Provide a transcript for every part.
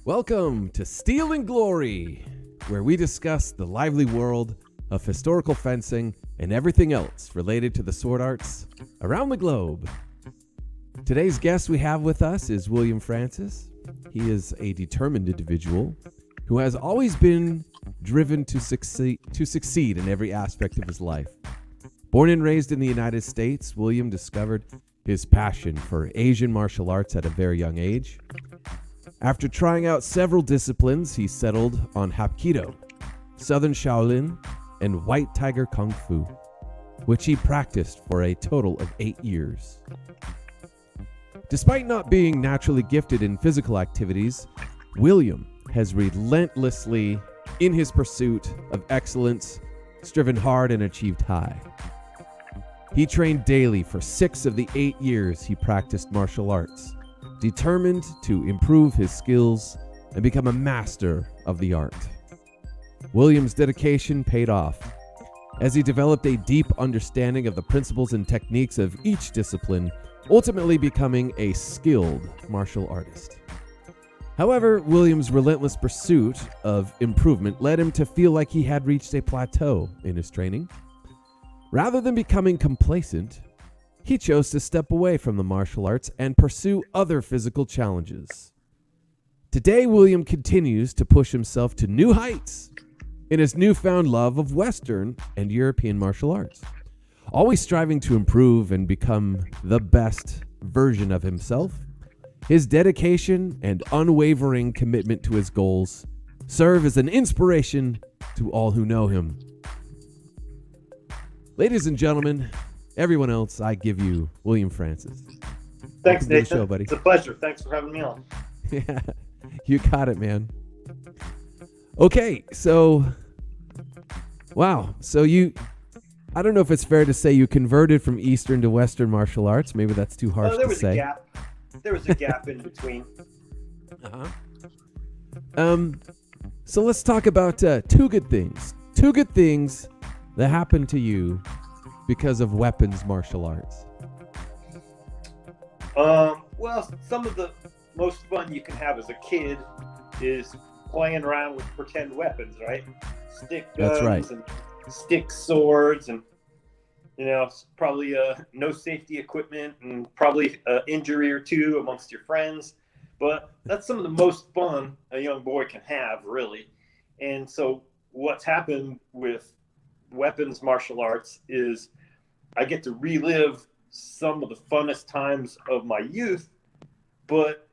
Welcome to Steel and Glory, where we discuss the lively world of historical fencing and everything else related to the sword arts around the globe. Today's guest we have with us is William Francis. He is a determined individual who has always been driven to succeed in every aspect of his life. Born and raised in the United States, William discovered his passion for Asian martial arts at a very young age. After trying out several disciplines, he settled on Hapkido, Southern Shaolin, and White Tiger Kung Fu, which he practiced for a total of 8 years. Despite not being naturally gifted in physical activities, William has relentlessly, in his pursuit of excellence, striven hard and achieved high. He trained daily for 6 of the 8 years he practiced martial arts, determined to improve his skills and become a master of the art. William's dedication paid off as he developed a deep understanding of the principles and techniques of each discipline, ultimately becoming a skilled martial artist. However, William's relentless pursuit of improvement led him to feel like he had reached a plateau in his training. Rather than becoming complacent, he chose to step away from the martial arts and pursue other physical challenges. Today, William continues to push himself to new heights in his newfound love of Western and European martial arts, always striving to improve and become the best version of himself. His dedication and unwavering commitment to his goals serve as an inspiration to all who know him. Ladies and gentlemen, everyone else, I give you William Francis. Thanks, Nathan. Show, buddy. It's a pleasure. Thanks for having me on. Yeah, you got it, man. Okay, so, wow. So I don't know if it's fair to say you converted from Eastern to Western martial arts. Maybe that's too harsh to say. There was a gap in between. So let's talk about two good things. Two good things that happened to you because of weapons martial arts. Well, some of the most fun you can have as a kid is playing around with pretend weapons, right? Stick guns. That's right. And stick swords, and probably no safety equipment, and probably an injury or two amongst your friends. But that's some of the most fun a young boy can have, really. And so what's happened with weapons martial arts is I get to relive some of the funnest times of my youth, but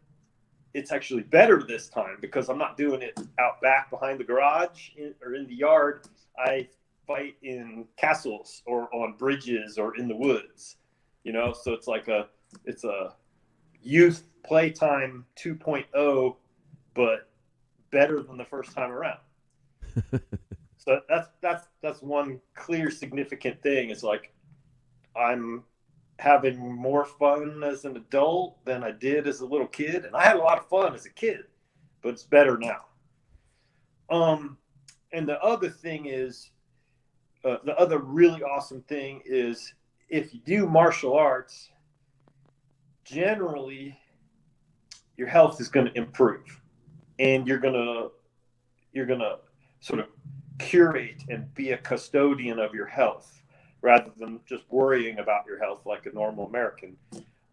it's actually better this time because I'm not doing it out back behind the garage or in the yard. I fight in castles or on bridges or in the woods, so it's like it's a youth playtime 2.0, but better than the first time around. So that's one clear significant thing. It's like I'm having more fun as an adult than I did as a little kid, and I had a lot of fun as a kid, but it's better now. And the other thing is, the other really awesome thing is if you do martial arts, generally your health is going to improve, and you're gonna sort of curate and be a custodian of your health rather than just worrying about your health like a normal American.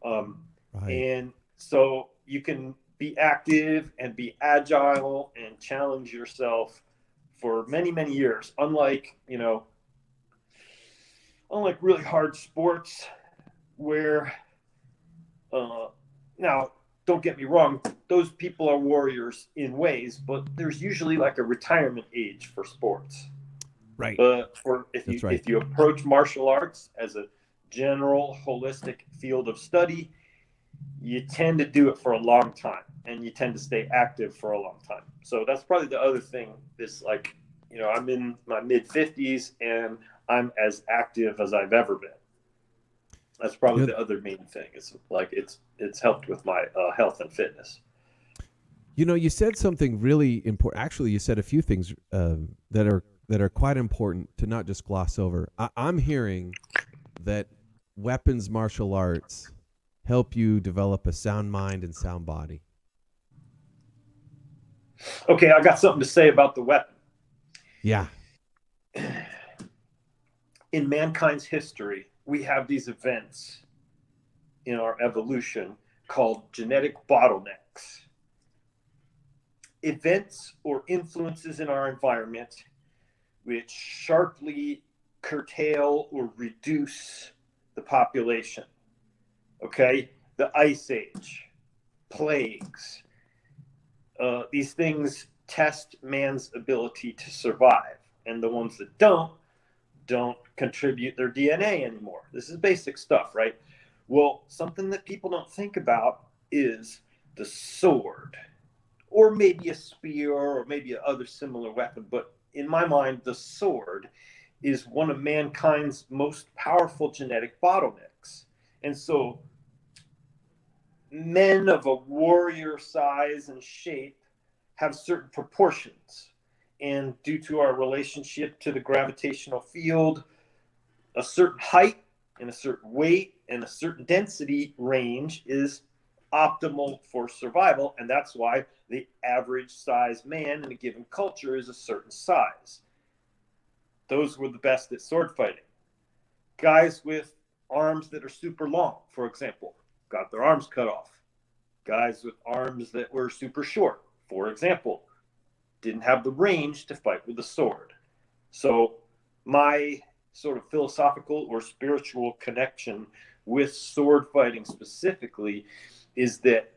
Right. And so you can be active and be agile and challenge yourself for many, many years. Unlike really hard sports where, now, don't get me wrong, those people are warriors in ways, but there's usually like a retirement age for sports. Right. But if you approach martial arts as a general holistic field of study, you tend to do it for a long time, and you tend to stay active for a long time. So that's probably the other thing. I'm in my mid 50s and I'm as active as I've ever been. That's probably the other main thing. It's like it's helped with my health and fitness. You said something really important. Actually, you said a few things that are quite important to not just gloss over. I'm hearing that weapons martial arts help you develop a sound mind and sound body. Okay, I got something to say about the weapon. Yeah. In mankind's history, we have these events in our evolution called genetic bottlenecks. Events or influences in our environment which sharply curtail or reduce the population. Okay? The Ice Age, plagues, these things test man's ability to survive. And the ones that don't contribute their DNA anymore. This is basic stuff, right? Well, something that people don't think about is the sword, or maybe a spear, or maybe other similar weapon. But in my mind, the sword is one of mankind's most powerful genetic bottlenecks. And so, men of a warrior size and shape have certain proportions. And due to our relationship to the gravitational field, a certain height and a certain weight and a certain density range is optimal for survival. And that's why the average size man in a given culture is a certain size. Those were the best at sword fighting. Guys with arms that are super long, for example, got their arms cut off. Guys with arms that were super short, for example, didn't have the range to fight with a sword. So my sort of philosophical or spiritual connection with sword fighting specifically is that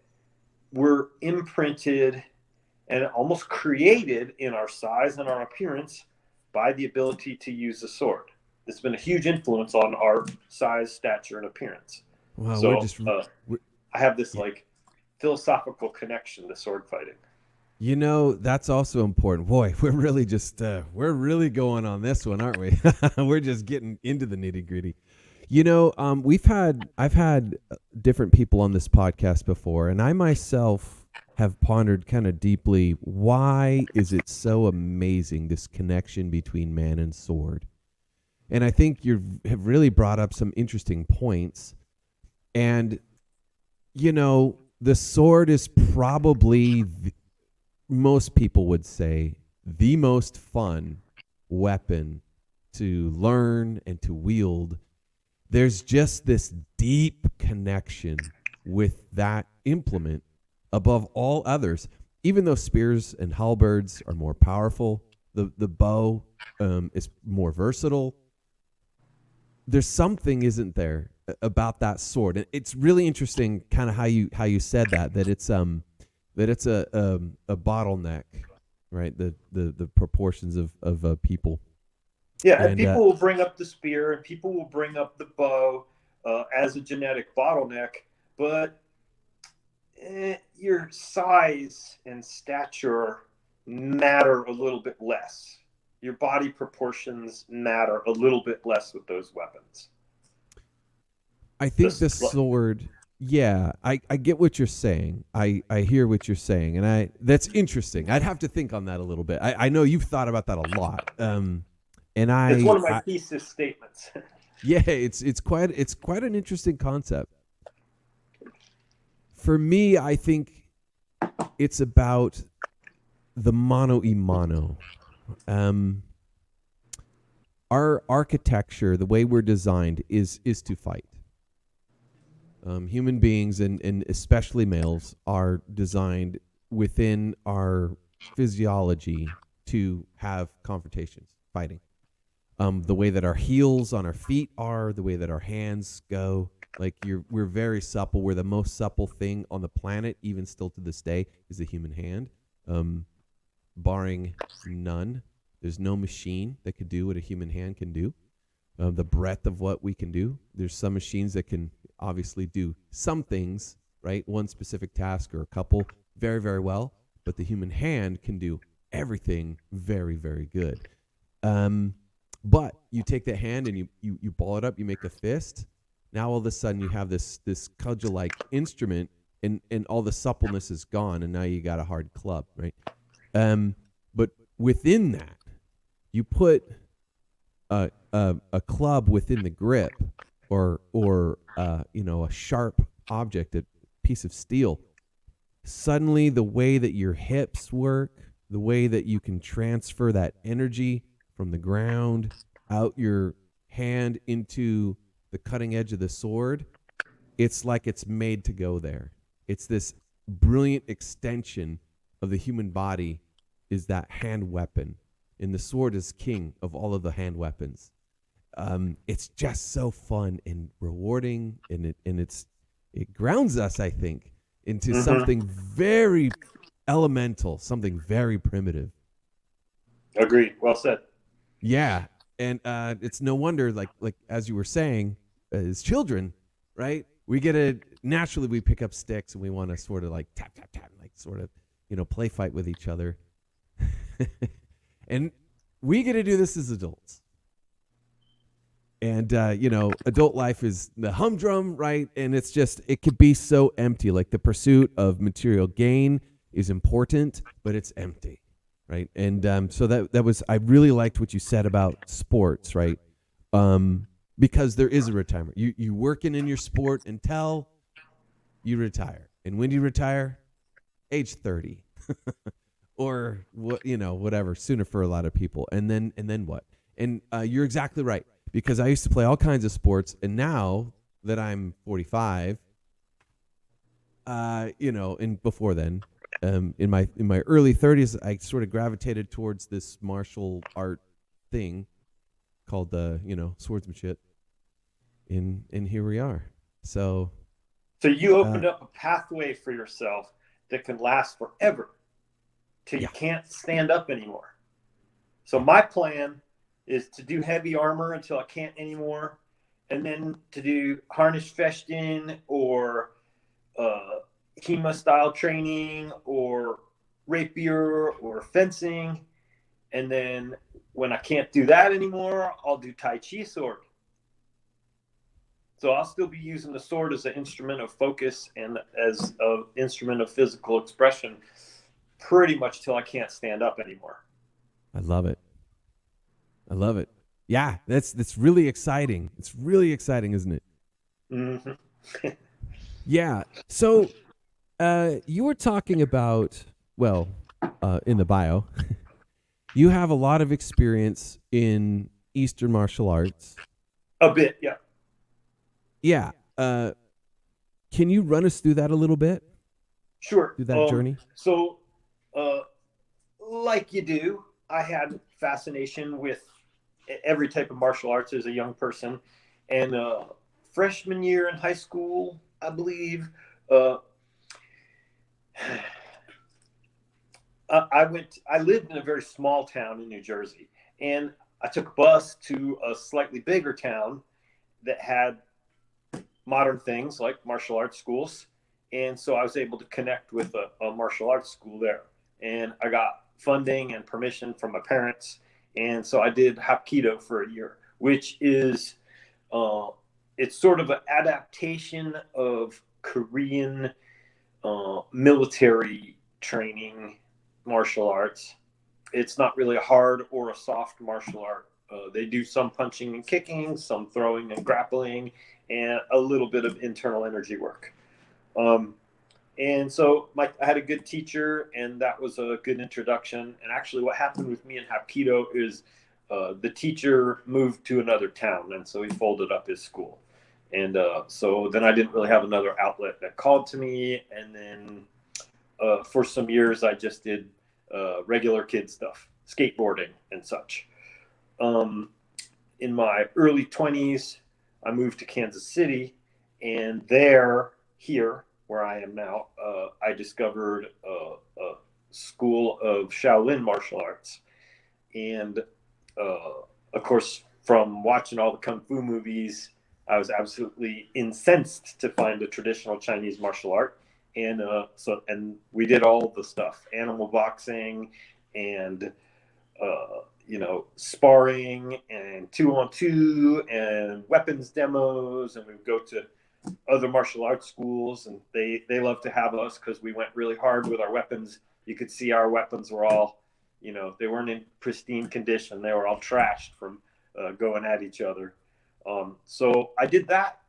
we're imprinted and almost created in our size and our appearance by the ability to use a sword. It's been a huge influence on our size, stature, and appearance. Wow, So we're I have this like philosophical connection to sword fighting. You know, that's also important. Boy, we're really just we're really going on this one, aren't we? We're just getting into the nitty-gritty. You know, I've had different people on this podcast before, and I myself have pondered kind of deeply, why is it so amazing, this connection between man and sword? And I think you have really brought up some interesting points. And you know, the sword is probably most people would say the most fun weapon to learn and to wield. There's just this deep connection with that implement above all others. Even though spears and halberds are more powerful, the bow is more versatile. There's something, isn't there, about that sword? And it's really interesting, kind of how you said that it's a bottleneck, right? The proportions of people. Yeah, and people will bring up the spear, and people will bring up the bow as a genetic bottleneck, but your size and stature matter a little bit less. Your body proportions matter a little bit less with those weapons. I think the sword, yeah, I get what you're saying. I hear what you're saying, and that's interesting. I'd have to think on that a little bit. I know you've thought about that a lot. It's one of my thesis statements. Yeah, it's quite an interesting concept. For me, I think it's about the mano y mano. Our architecture, the way we're designed, is to fight. Human beings, and especially males, are designed within our physiology to have confrontations, fighting. The way that our heels on our feet are, the way that our hands go, like we're very supple. We're the most supple thing on the planet, even still to this day, is the human hand. Barring none, there's no machine that could do what a human hand can do. The breadth of what we can do. There's some machines that can obviously do some things, right? One specific task or a couple very, very well, but the human hand can do everything very, very good. But you take that hand and you ball it up, you make a fist. Now all of a sudden you have this cudgel-like instrument, and all the suppleness is gone, and now you got a hard club, right? But within that, you put a club within the grip, or a sharp object, a piece of steel. suddenly the way that your hips work, the way that you can transfer that energy from the ground out your hand into the cutting edge of the sword, it's like it's made to go there. It's this brilliant extension of the human body, is that hand weapon. And the sword is king of all of the hand weapons. It's just so fun and rewarding, and it grounds us, I think, into something very elemental, something very primitive. Agreed. Well said. Yeah, and it's no wonder, like as you were saying, as children, right? We naturally we pick up sticks and we want to sort of like tap tap tap, like sort of play fight with each other, and we get to do this as adults. And adult life is the humdrum, right? And it could be so empty. Like the pursuit of material gain is important, but it's empty, right? And so that was, I really liked what you said about sports, right? Because there is a retirement. You working in your sport until you retire. And when do you retire? Age 30. Or whatever, sooner for a lot of people. And then what? And you're exactly right. Because I used to play all kinds of sports, and now that I'm 45, and before then, in my early 30s, I sort of gravitated towards this martial art thing called swordsmanship, and here we are. So you opened up a pathway for yourself that can last forever, till you can't stand up anymore. So my plan is to do heavy armor until I can't anymore, and then to do harness fechten or HEMA style training or rapier or fencing. And then when I can't do that anymore, I'll do Tai Chi sword. So I'll still be using the sword as an instrument of focus and as an instrument of physical expression pretty much till I can't stand up anymore. I love it. Yeah, that's really exciting. It's really exciting, isn't it? Mm-hmm. Yeah. So you were talking about, in the bio, you have a lot of experience in Eastern martial arts. A bit, yeah. Yeah. Can you run us through that a little bit? Sure. Through that journey? So, like you do, I had fascination with every type of martial arts as a young person. And freshman year in high school, I believe, I lived in a very small town in New Jersey, and I took a bus to a slightly bigger town that had modern things like martial arts schools. And so I was able to connect with a martial arts school there. And I got funding and permission from my parents. And so I did Hapkido for a year, which is, it's sort of an adaptation of Korean military training martial arts. It's not really a hard or a soft martial art. They do some punching and kicking, some throwing and grappling, and a little bit of internal energy work. And so I had a good teacher, and that was a good introduction. And actually what happened with me in Hapkido is the teacher moved to another town, and so he folded up his school. And so then I didn't really have another outlet that called to me. And then for some years, I just did regular kid stuff, skateboarding and such. In my early 20s, I moved to Kansas City, and here, where I am now, I discovered a school of Shaolin martial arts. And of course, from watching all the Kung Fu movies, I was absolutely incensed to find a traditional Chinese martial art. And and we did all the stuff, animal boxing and, sparring and 2-on-2 and weapons demos. And we would go to other martial arts schools, and they love to have us because we went really hard with our weapons. You could see our weapons were all, they weren't in pristine condition. They were all trashed from going at each other. So I did that.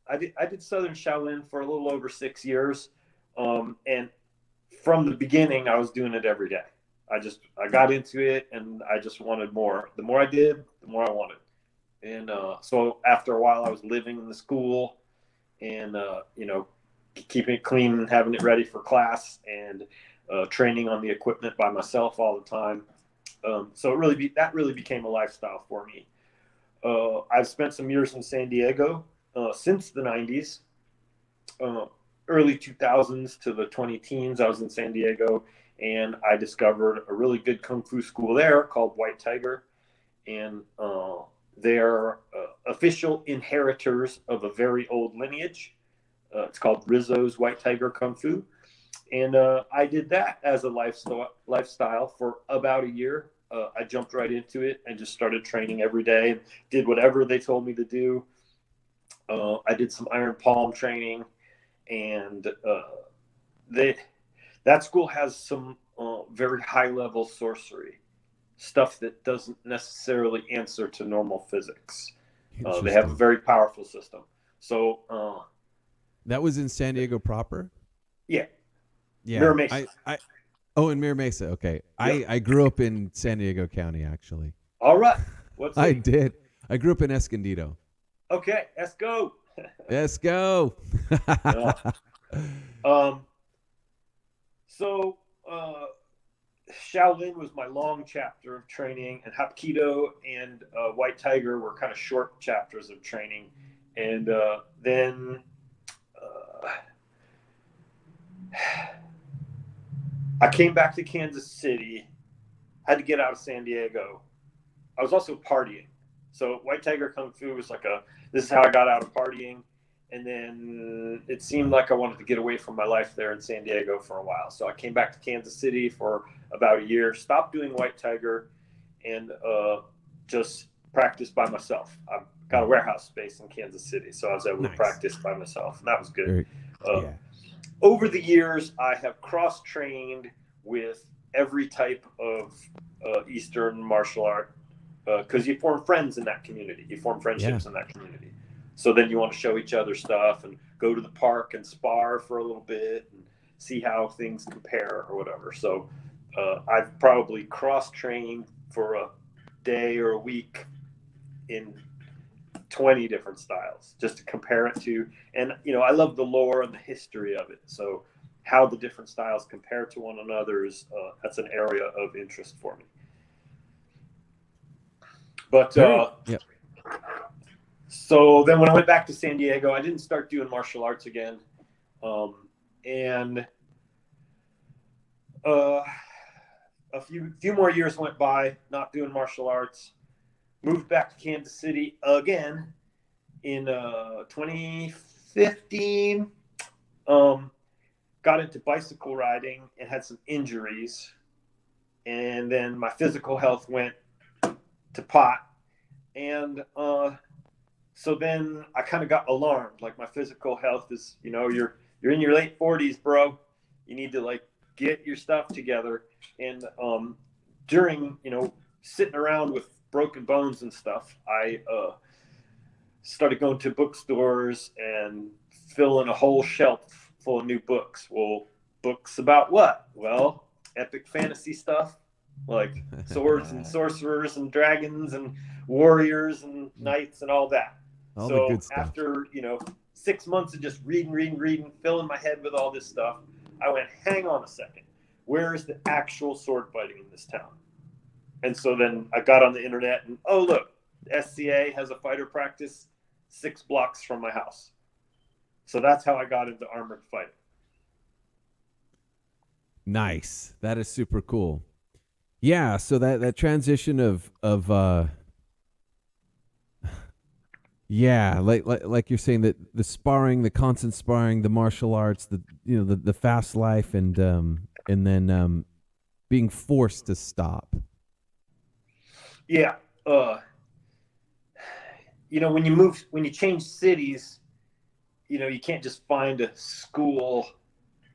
I did Southern Shaolin for a little over 6 years. And from the beginning, I was doing it every day. I got into it, and I just wanted more. The more I did, the more I wanted. And so after a while, I was living in the school, and keeping it clean and having it ready for class, and training on the equipment by myself all the time. So that really became a lifestyle for me. I've spent some years in San Diego since the 90s, early 2000s to the 20 teens. I was in San Diego, and I discovered a really good kung fu school there called White Tiger. And they're official inheritors of a very old lineage. It's called Rizzo's White Tiger Kung Fu. And I did that as a lifestyle for about a year. I jumped right into it and just started training every day and did whatever they told me to do. I did some iron palm training, and that school has some very high level sorcery stuff that doesn't necessarily answer to normal physics. They have a very powerful system. So that was in San Diego proper? Yeah. Mirror Mesa. In Mirror Mesa. Okay. Yep. I grew up in San Diego County, actually. All right. I did. I grew up in Escondido. Okay. Let's go. Let's go. So Shaolin was my long chapter of training, and Hapkido and White Tiger were kind of short chapters of training. And then I came back to Kansas City, had to get out of San Diego. I was also partying. So White Tiger Kung Fu was this is how I got out of partying. And then it seemed like I wanted to get away from my life there in San Diego for a while. So I came back to Kansas City for about a year, stopped doing White Tiger, and just practiced by myself. I've got a warehouse space in Kansas City, so I was able to practice by myself, and that was good. Over the years, I have cross-trained with every type of Eastern martial art, because you form friends in that community. You form friendships in that community. So then you want to show each other stuff and go to the park and spar for a little bit and see how things compare or whatever. So I've probably cross-trained for a day or a week in 20 different styles just to compare it to. And, I love the lore and the history of it. So how the different styles compare to one another is that's an area of interest for me. But so then when I went back to San Diego, I didn't start doing martial arts again. And a few more years went by not doing martial arts. Moved back to Kansas City again in 2015. Got into bicycle riding and had some injuries. And then my physical health went to pot. And so then I kind of got alarmed. Like, my physical health is, you're in your late 40s, bro. You need to get your stuff together. And during, sitting around with broken bones and stuff, I started going to bookstores and filling a whole shelf full of new books. Well, books about what? Well, epic fantasy stuff, like swords and sorcerers and dragons and warriors and knights and all that. All the good stuff. After 6 months of just reading, filling my head with all this stuff, I went, hang on a second, where is the actual sword fighting in this town? And so then I got on the internet and, oh, look, SCA has a fighter practice 6 blocks from my house. So that's how I got into armored fighting. Nice. That is super cool. Yeah, so that transition of like you're saying, that the sparring, the constant sparring, the martial arts, the fast life, and then being forced to stop. Yeah. When you change cities, you can't just find a school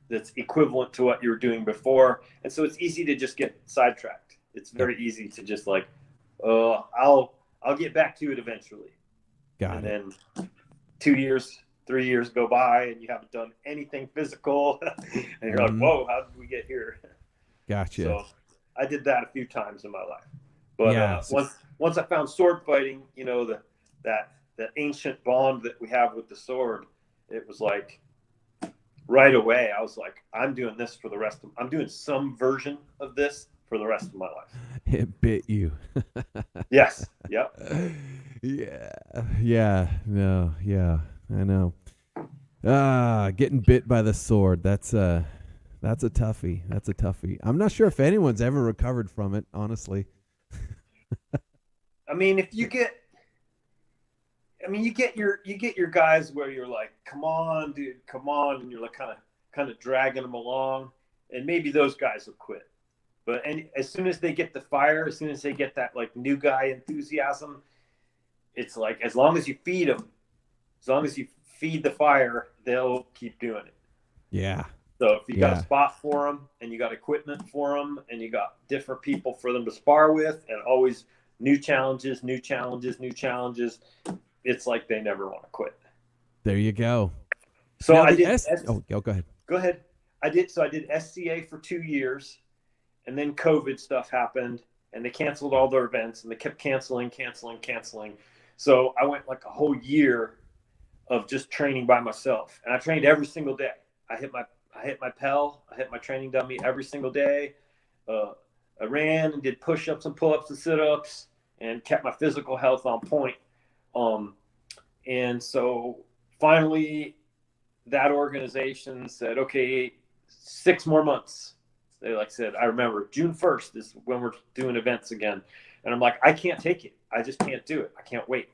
that's equivalent to what you were doing before. And so it's easy to just get sidetracked. It's very easy to just I'll get back to it eventually. And then 2 years, 3 years go by and you haven't done anything physical. And you're like, whoa, how did we get here. Gotcha. So I did that a few times in my life. But Yeah. once I found sword fighting, you know, that ancient bond that we have with the sword, it was like right away I was like, I'm doing this for the rest of I'm doing some version of this for the rest of my life. It bit you. Yes. Yep. Yeah. Yeah. No. Yeah. I know. Getting bit by the sword. That's a toughie. That's a toughie. I'm not sure if anyone's ever recovered from it, honestly. I mean, you get your guys where you're like, come on, dude, come on, and you're like kind of dragging them along, and maybe those guys will quit. But as soon as they get the fire, as soon as they get that like new guy enthusiasm, it's like as long as you feed them, as long as you feed the fire, they'll keep doing it. Yeah. So if you got a spot for them, and you got equipment for them, and you got different people for them to spar with, and always new challenges, it's like they never want to quit. There you go. So now I did. Go ahead. Go ahead. I did SCA for 2 years, and then COVID stuff happened, and they canceled all their events, and they kept canceling. So I went like a whole year of just training by myself, and I trained every single day. I hit my Pell, I hit my training dummy every single day. I ran and did push-ups and pull-ups and sit-ups, and kept my physical health on point. And so finally, that organization said, okay, 6 more months. They said, I remember June 1st is when we're doing events again. And I'm like, I can't take it. I just can't do it. I can't wait.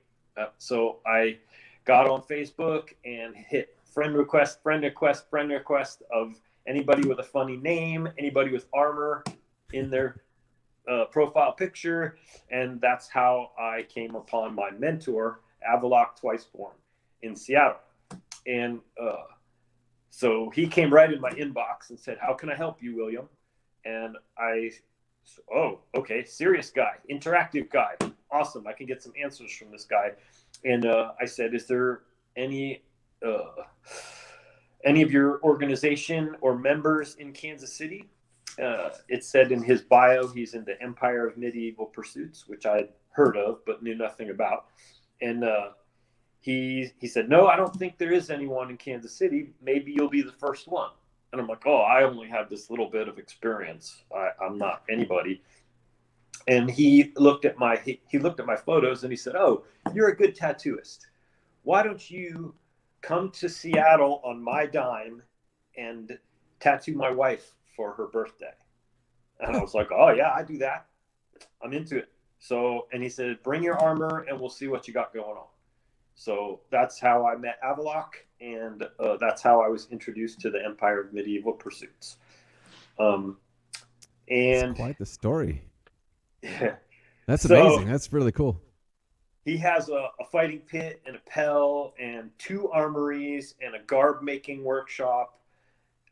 So I got on Facebook and hit friend request of anybody with a funny name, anybody with armor in their profile picture. And that's how I came upon my mentor, Avalok Twiceborn in Seattle. And so he came right in my inbox and said, how can I help you, William? And okay, serious guy, interactive guy. Awesome. I can get some answers from this guy. And I said, is there any of your organization or members in Kansas City? It said in his bio, he's in the Empire of Medieval Pursuits, which I'd heard of, but knew nothing about. And he said, no, I don't think there is anyone in Kansas City. Maybe you'll be the first one. And I'm like, oh, I only have this little bit of experience. I'm not anybody. And he looked at my photos and he said, oh, you're a good tattooist. Why don't you come to Seattle on my dime and tattoo my wife for her birthday? And I was like, oh yeah, I do that. I'm into it. So, and he said, bring your armor and we'll see what you got going on. So that's how I met Avalok, and that's how I was introduced to the Empire of Medieval Pursuits. And that's quite the story. Yeah, that's amazing. That's really cool. He has a fighting pit and a Pell and 2 armories and a garb making workshop,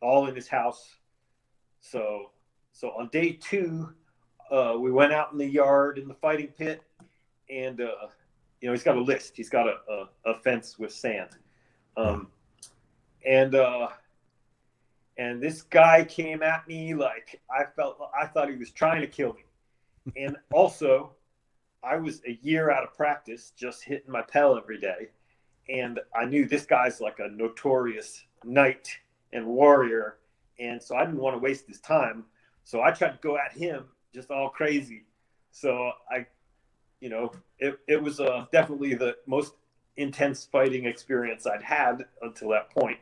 all in his house. So on day 2, we went out in the yard in the fighting pit, and he's got a list. He's got a fence with sand. And this guy came at me like I thought he was trying to kill me. And also, I was a year out of practice, just hitting my Pell every day. And I knew this guy's like a notorious knight and warrior. And so I didn't want to waste his time. So I tried to go at him just all crazy. So it was definitely the most intense fighting experience I'd had until that point.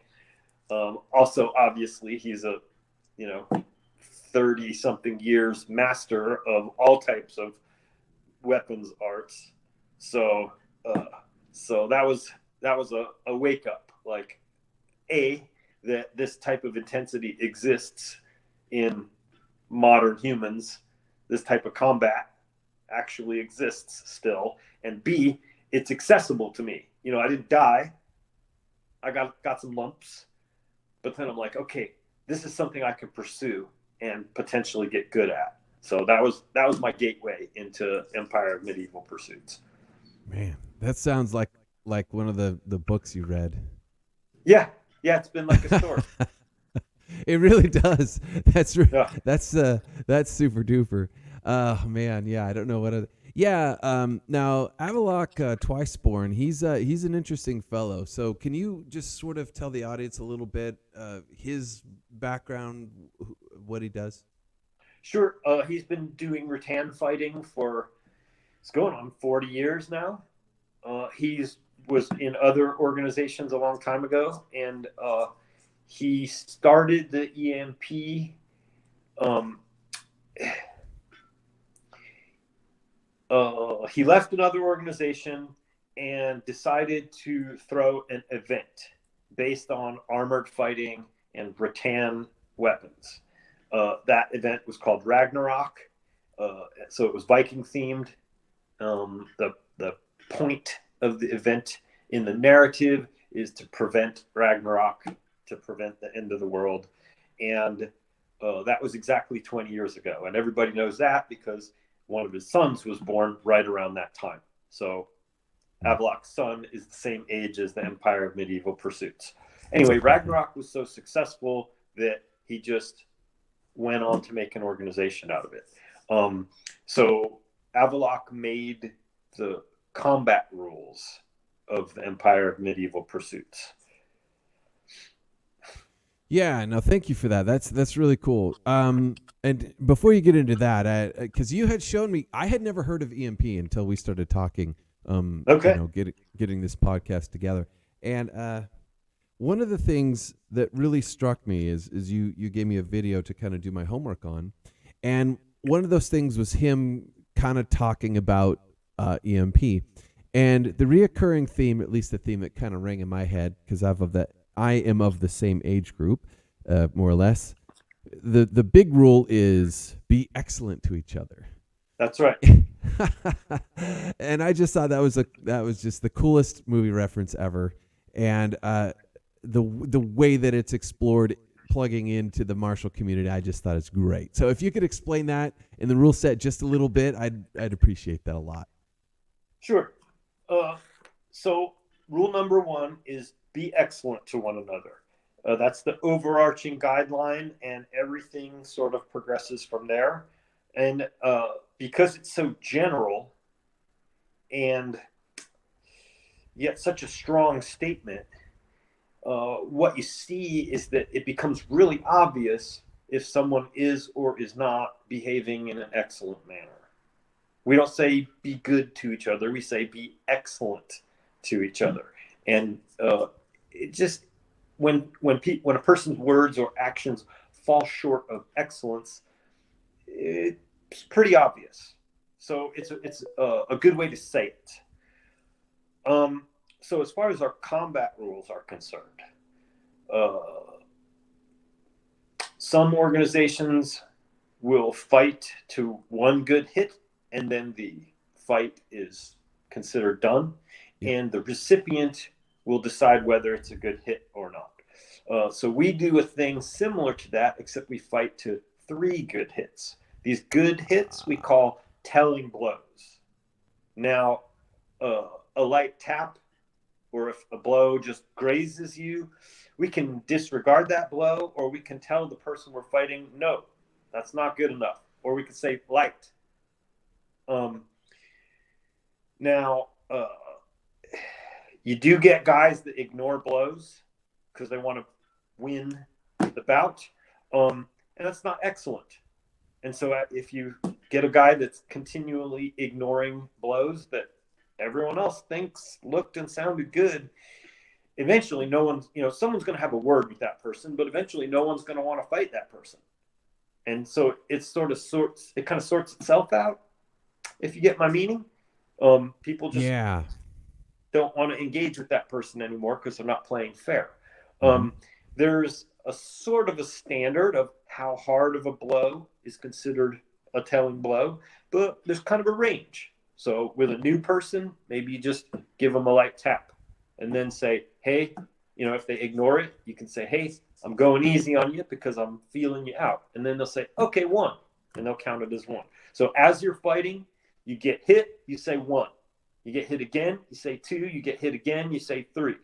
Also, obviously, he's a 30-something years master of all types of weapons arts. So that was a wake up. Like, that this type of intensity exists in modern humans. This type of combat actually exists still, and B, it's accessible to me. I didn't die. I got some lumps, but then I'm like, okay, this is something I can pursue and potentially get good at. So that was my gateway into Empire of Medieval Pursuits. Man, that sounds like one of the books you read. Yeah, it's been like a story. It really does. That's re- Yeah. that's super duper. Oh man, yeah. I don't know what. Yeah. Now Avalok Twiceborn, he's an interesting fellow. So can you just sort of tell the audience a little bit his background, what he does? Sure. He's been doing rattan fighting for it's going on 40 years now. He's was in other organizations a long time ago, and he started the EMP. Um, he left another organization and decided to throw an event based on armored fighting and rattan weapons. That event was called Ragnarok. So it was Viking themed. The point of the event in the narrative is to prevent Ragnarok, to prevent the end of the world. And that was exactly 20 years ago. And everybody knows that because one of his sons was born right around that time. So Avalok's son is the same age as the Empire of Medieval Pursuits. Anyway, Ragnarok was so successful that he just went on to make an organization out of it. So Avalok made the combat rules of the Empire of Medieval Pursuits. Yeah, no, thank you for that. That's really cool. And before you get into that, because you had shown me, I had never heard of EMP until we started talking. Okay. You know, getting this podcast together, and one of the things that really struck me is you gave me a video to kind of do my homework on, and one of those things was him kind of talking about EMP, and the reoccurring theme, at least the theme that kind of rang in my head, because I am of the same age group, more or less. The big rule is be excellent to each other. That's right. And I just thought that was just the coolest movie reference ever, and the way that it's explored, plugging into the martial community, I just thought it's great. So if you could explain that in the rule set just a little bit, I'd appreciate that a lot. Sure. So rule number 1 is be excellent to one another. That's the overarching guideline, and everything sort of progresses from there. And because it's so general and yet such a strong statement, what you see is that it becomes really obvious if someone is or is not behaving in an excellent manner. We don't say be good to each other. We say be excellent to each other. And it just when a person's words or actions fall short of excellence, it's pretty obvious. So it's a good way to say it. So as far as our combat rules are concerned, some organizations will fight to one good hit, and then the fight is considered done, and the recipient will decide whether it's a good hit or not. So we do a thing similar to that, except we fight to 3 good hits. These good hits we call telling blows. Now, a light tap, or if a blow just grazes you, we can disregard that blow, or we can tell the person we're fighting, no, that's not good enough. Or we can say light. Now, you do get guys that ignore blows because they want to win the bout, and that's not excellent. And so if you get a guy that's continually ignoring blows that everyone else thinks looked and sounded good, eventually someone's going to have a word with that person, but eventually no one's going to want to fight that person. And so it kind of sorts itself out, if you get my meaning. People just don't want to engage with that person anymore because they're not playing fair. There's a sort of a standard of how hard of a blow is considered a telling blow, but there's kind of a range. So with a new person, maybe you just give them a light tap and then say, hey, if they ignore it, you can say, hey, I'm going easy on you because I'm feeling you out. And then they'll say, okay, 1, and they'll count it as 1. So as you're fighting, you get hit, you say 1. You get hit again, you say 2. You get hit again, you say 3.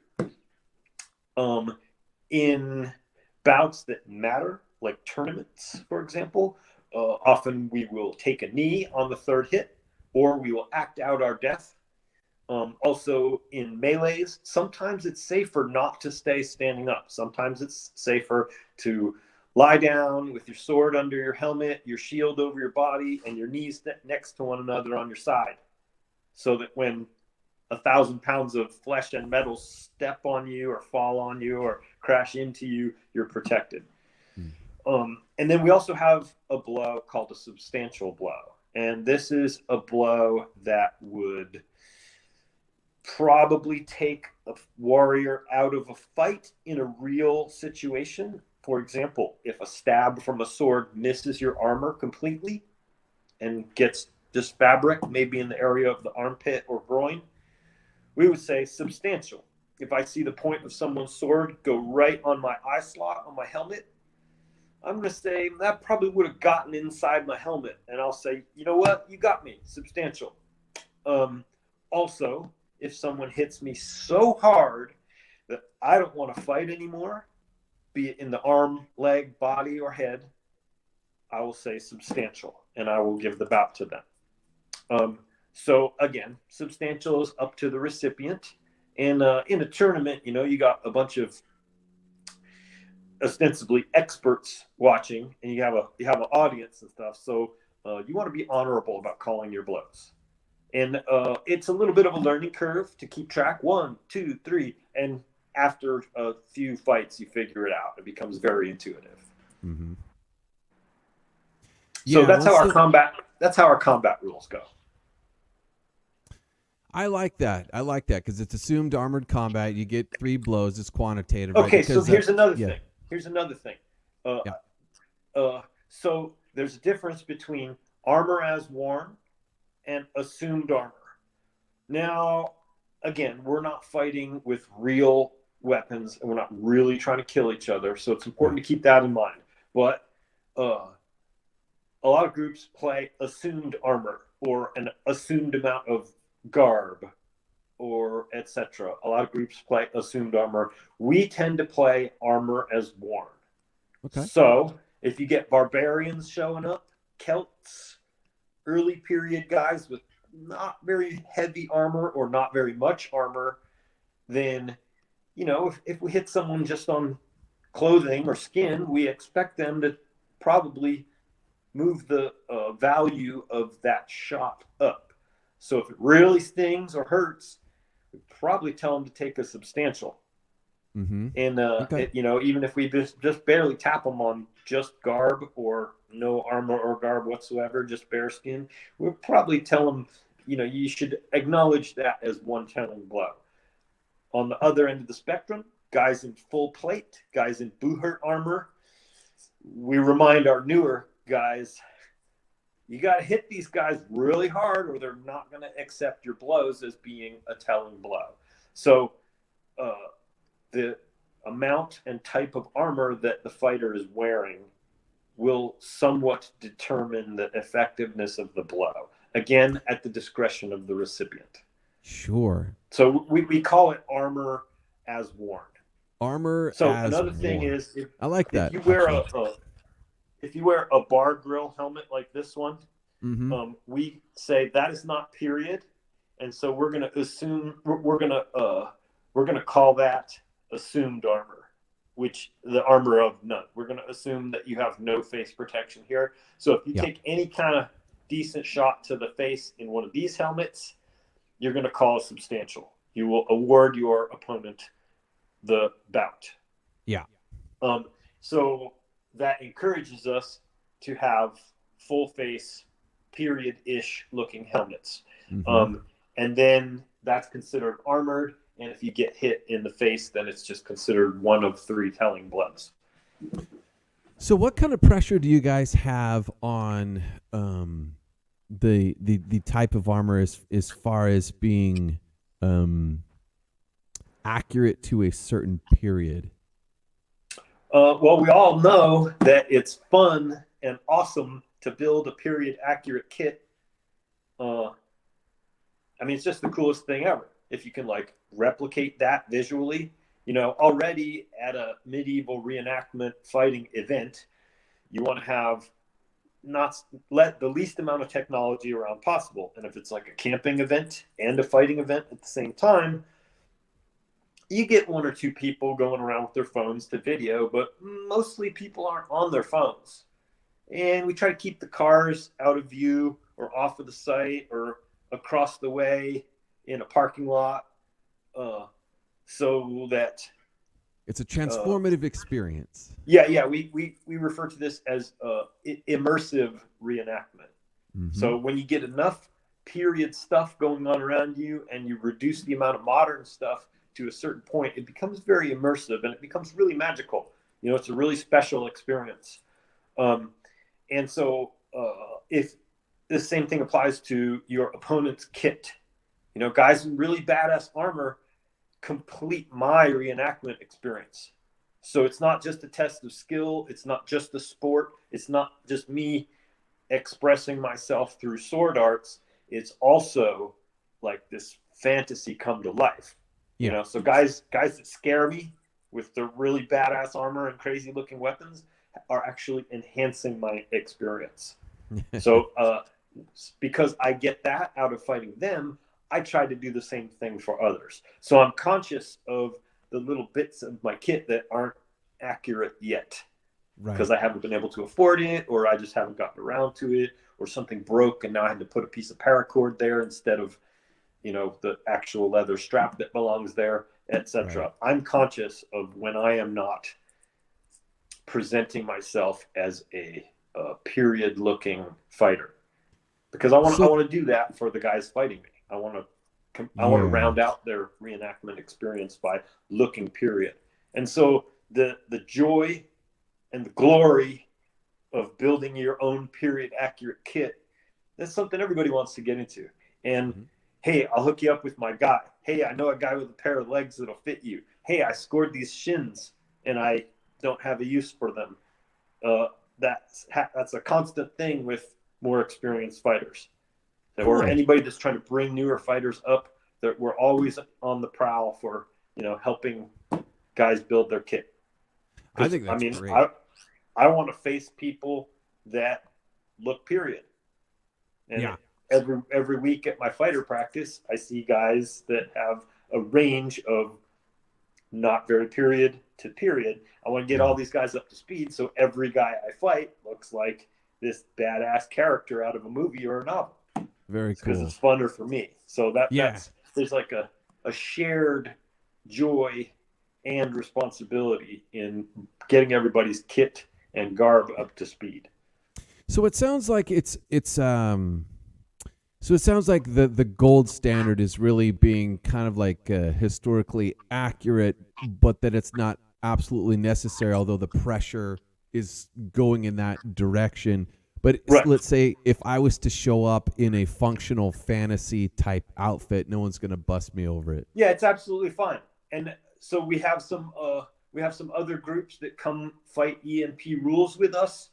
In bouts that matter, like tournaments, for example, often we will take a knee on the third hit, or we will act out our death. Also in melees, sometimes it's safer not to stay standing up. Sometimes it's safer to lie down with your sword under your helmet, your shield over your body, and your knees next to one another on your side, so that when 1,000 pounds of flesh and metal step on you or fall on you or crash into you, you're protected. And then we also have a blow called a substantial blow. And this is a blow that would probably take a warrior out of a fight in a real situation. For example, if a stab from a sword misses your armor completely and gets just fabric, maybe in the area of the armpit or groin, we would say substantial. If I see the point of someone's sword go right on my eye slot on my helmet, I'm going to say that probably would have gotten inside my helmet. And I'll say, you know what? You got me. Substantial. Also, if someone hits me so hard that I don't want to fight anymore, be it in the arm, leg, body, or head, I will say substantial, and I will give the bout to them. So again, substantial is up to the recipient. And in a tournament, you got a bunch of ostensibly experts watching, and you have an audience and stuff. So you want to be honorable about calling your blows. And it's a little bit of a learning curve to keep track. 1, 2, 3, and after a few fights, you figure it out. It becomes very intuitive. Mm-hmm. So that's how our combat rules go. I like that because it's assumed armored combat. You get 3 blows. It's quantitative. Okay, right? so here's another thing. So there's a difference between armor as worn and assumed armor. Now, again, we're not fighting with real weapons, and we're not really trying to kill each other, so it's important to keep that in mind. But a lot of groups play assumed armor or an assumed amount of garb or etc. A lot of groups play assumed armor. We tend to play armor as worn. Okay. So if you get barbarians showing up, Celts, early period guys with not very heavy armor or not very much armor, then, if we hit someone just on clothing or skin, we expect them to probably move the value of that shot up. So if it really stings or hurts, we probably tell them to take a substantial. Mm-hmm. And even if we just barely tap them on just garb or no armor or garb whatsoever, just bare skin, we'll probably tell them, you should acknowledge that as one telling blow. On the other end of the spectrum, guys in full plate, guys in Buhurt armor, we remind our newer guys, you got to hit these guys really hard or they're not going to accept your blows as being a telling blow. So the amount and type of armor that the fighter is wearing will somewhat determine the effectiveness of the blow. Again, at the discretion of the recipient. Sure. So we call it armor as worn. Armor so as another thing worn. is, I like that. If you wear a bar grill helmet like this one, mm-hmm. We say that is not period, and so we're going to assume we're going to call that assumed armor, which the armor of none. We're going to assume that you have no face protection here. So if you take any kind of decent shot to the face in one of these helmets, you're going to call it substantial. You will award your opponent the bout. Yeah. So that encourages us to have full face, period-ish looking helmets. Mm-hmm. And then that's considered armored. And if you get hit in the face, then it's just considered one of 3 telling blows. So what kind of pressure do you guys have on the type of armor as far as being accurate to a certain period? Well, we all know that it's fun and awesome to build a period accurate kit. It's just the coolest thing ever. If you can replicate that visually, already at a medieval reenactment fighting event, you want to have not let the least amount of technology around possible. And if it's like a camping event and a fighting event at the same time, you get one or two people going around with their phones to video, but mostly people aren't on their phones. And we try to keep the cars out of view or off of the site or across the way in a parking lot, so that it's a transformative experience. Yeah. We refer to this as immersive reenactment. Mm-hmm. So when you get enough period stuff going on around you and you reduce the amount of modern stuff to a certain point, it becomes very immersive and it becomes really magical. It's a really special experience. And so if the same thing applies to your opponent's kit, guys in really badass armor complete my reenactment experience. So it's not just a test of skill. It's not just a sport. It's not just me expressing myself through sword arts. It's also like this fantasy come to life. Yeah. So guys that scare me with the really badass armor and crazy looking weapons are actually enhancing my experience. So because I get that out of fighting them, I try to do the same thing for others. So I'm conscious of the little bits of my kit that aren't accurate yet, because I haven't been able to afford it, or I just haven't gotten around to it, or something broke and now I had to put a piece of paracord there instead of, the actual leather strap that belongs there, etc. Right. I'm conscious of when I am not presenting myself as a period-looking fighter, because I want to do that for the guys fighting me. I want to round out their reenactment experience by looking period. And so the joy and the glory of building your own period accurate kit, that's something everybody wants to get into. And hey, I'll hook you up with my guy. Hey, I know a guy with a pair of legs that'll fit you. Hey, I scored these shins and I don't have a use for them. That's a constant thing with more experienced fighters. Or anybody that's trying to bring newer fighters up, that we're always on the prowl for, helping guys build their kit. I think that's great. I want to face people that look period. And every week at my fighter practice, I see guys that have a range of not very period to period. I want to get all these guys up to speed, so every guy I fight looks like this badass character out of a movie or a novel. Very cool. Because it's funner for me. So that's there's like a shared joy and responsibility in getting everybody's kit and garb up to speed. So it sounds like so it sounds like the gold standard is really being kind of like historically accurate, but that it's not absolutely necessary, although the pressure is going in that direction. But let's say if I was to show up in a functional fantasy type outfit, no one's going to bust me over it. Yeah, it's absolutely fine. And so we have some other groups that come fight EMP rules with us.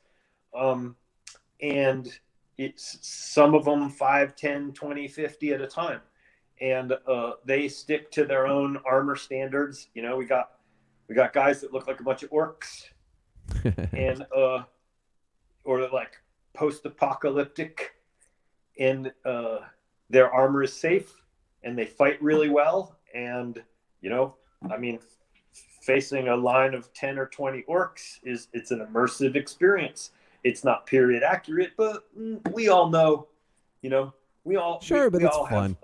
And it's some of them 5, 10, 20, 50 at a time. And they stick to their own armor standards. We got guys that look like a bunch of orcs and or like post-apocalyptic, and their armor is safe and they fight really well. And facing a line of 10 or 20 orcs it's an immersive experience. It's not period accurate, but we all know, we all fun.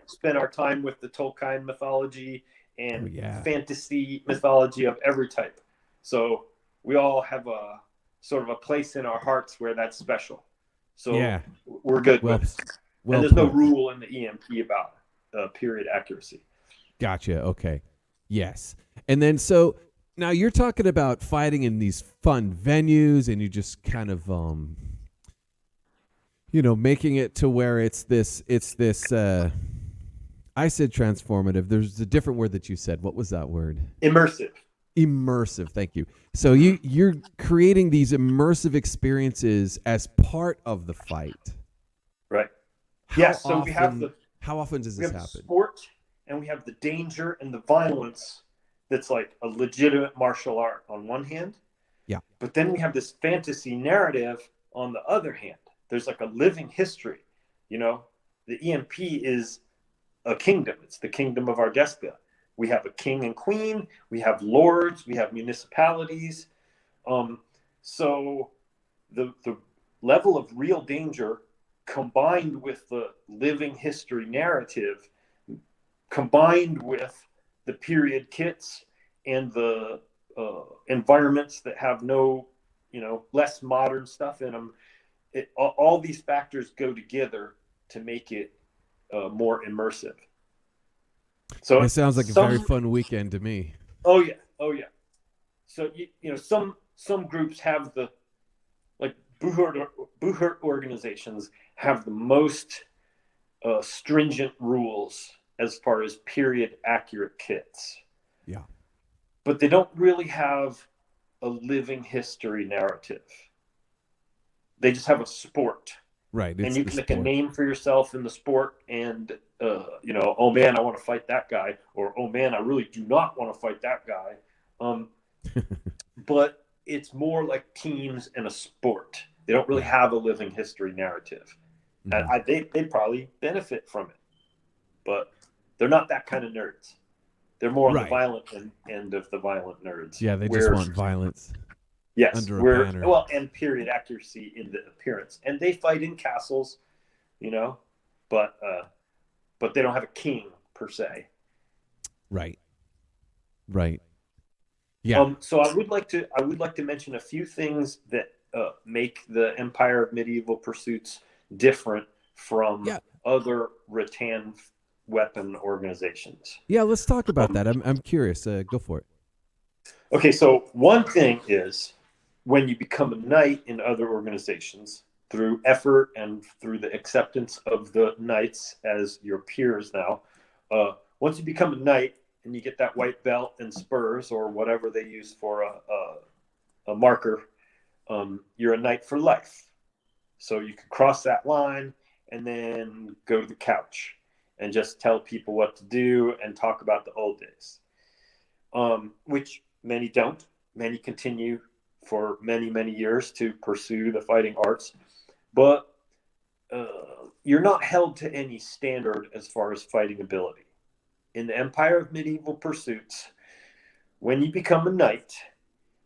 Spend our time with the Tolkien mythology and fantasy mythology of every type. So we all have a sort of a place in our hearts where that's special. So we're good with it. And there's no rule in the EMP about period accuracy. Gotcha. Okay. Yes. And then so now you're talking about fighting in these fun venues, and you just kind of making it to where it's this I said transformative. There's a different word that you said. What was that word? Immersive. Thank you. So you're creating these immersive experiences as part of the fight. Right. How often does this happen? Sport and we have the danger and the violence that's like a legitimate martial art on one hand. Yeah. But then we have this fantasy narrative on the other hand. There's like a living history, you know. The EMP is a kingdom. It's the kingdom of Ardesca. We have a king and queen. We have lords. We have municipalities. So the level of real danger combined with the living history narrative, combined with the period kits and the environments that have no, less modern stuff in them, all these factors go together to make it more immersive. So it sounds like a very fun weekend to me. Oh yeah. So some groups have the, like, Buhurt organizations have the most stringent rules as far as period accurate kits. Yeah. But they don't really have a living history narrative. They just have a sport. Right. And you can make a name for yourself in the sport, and oh man, I want to fight that guy, or oh man, I really do not want to fight that guy. But it's more like teams and a sport. They don't really have a living history narrative. Mm-hmm. And they probably benefit from it, but they're not that kind of nerds. They're more on the violent end of the violent nerds. Yeah, they just want violence. Yes, under a banner. Well, and period accuracy in the appearance, and they fight in castles, but they don't have a king per se. Right. Yeah. So I would like to mention a few things that make the Empire of Medieval Pursuits different from other rattan weapon organizations. Yeah, let's talk about that. I'm curious. Go for it. Okay, so one thing is, when you become a knight in other organizations, through effort and through the acceptance of the knights as your peers now, once you become a knight and you get that white belt and spurs or whatever they use for a marker, you're a knight for life. So you can cross that line and then go to the couch and just tell people what to do and talk about the old days, which many don't. Many continue for many, many years to pursue the fighting arts. But you're not held to any standard as far as fighting ability. In the Empire of Medieval Pursuits, when you become a knight,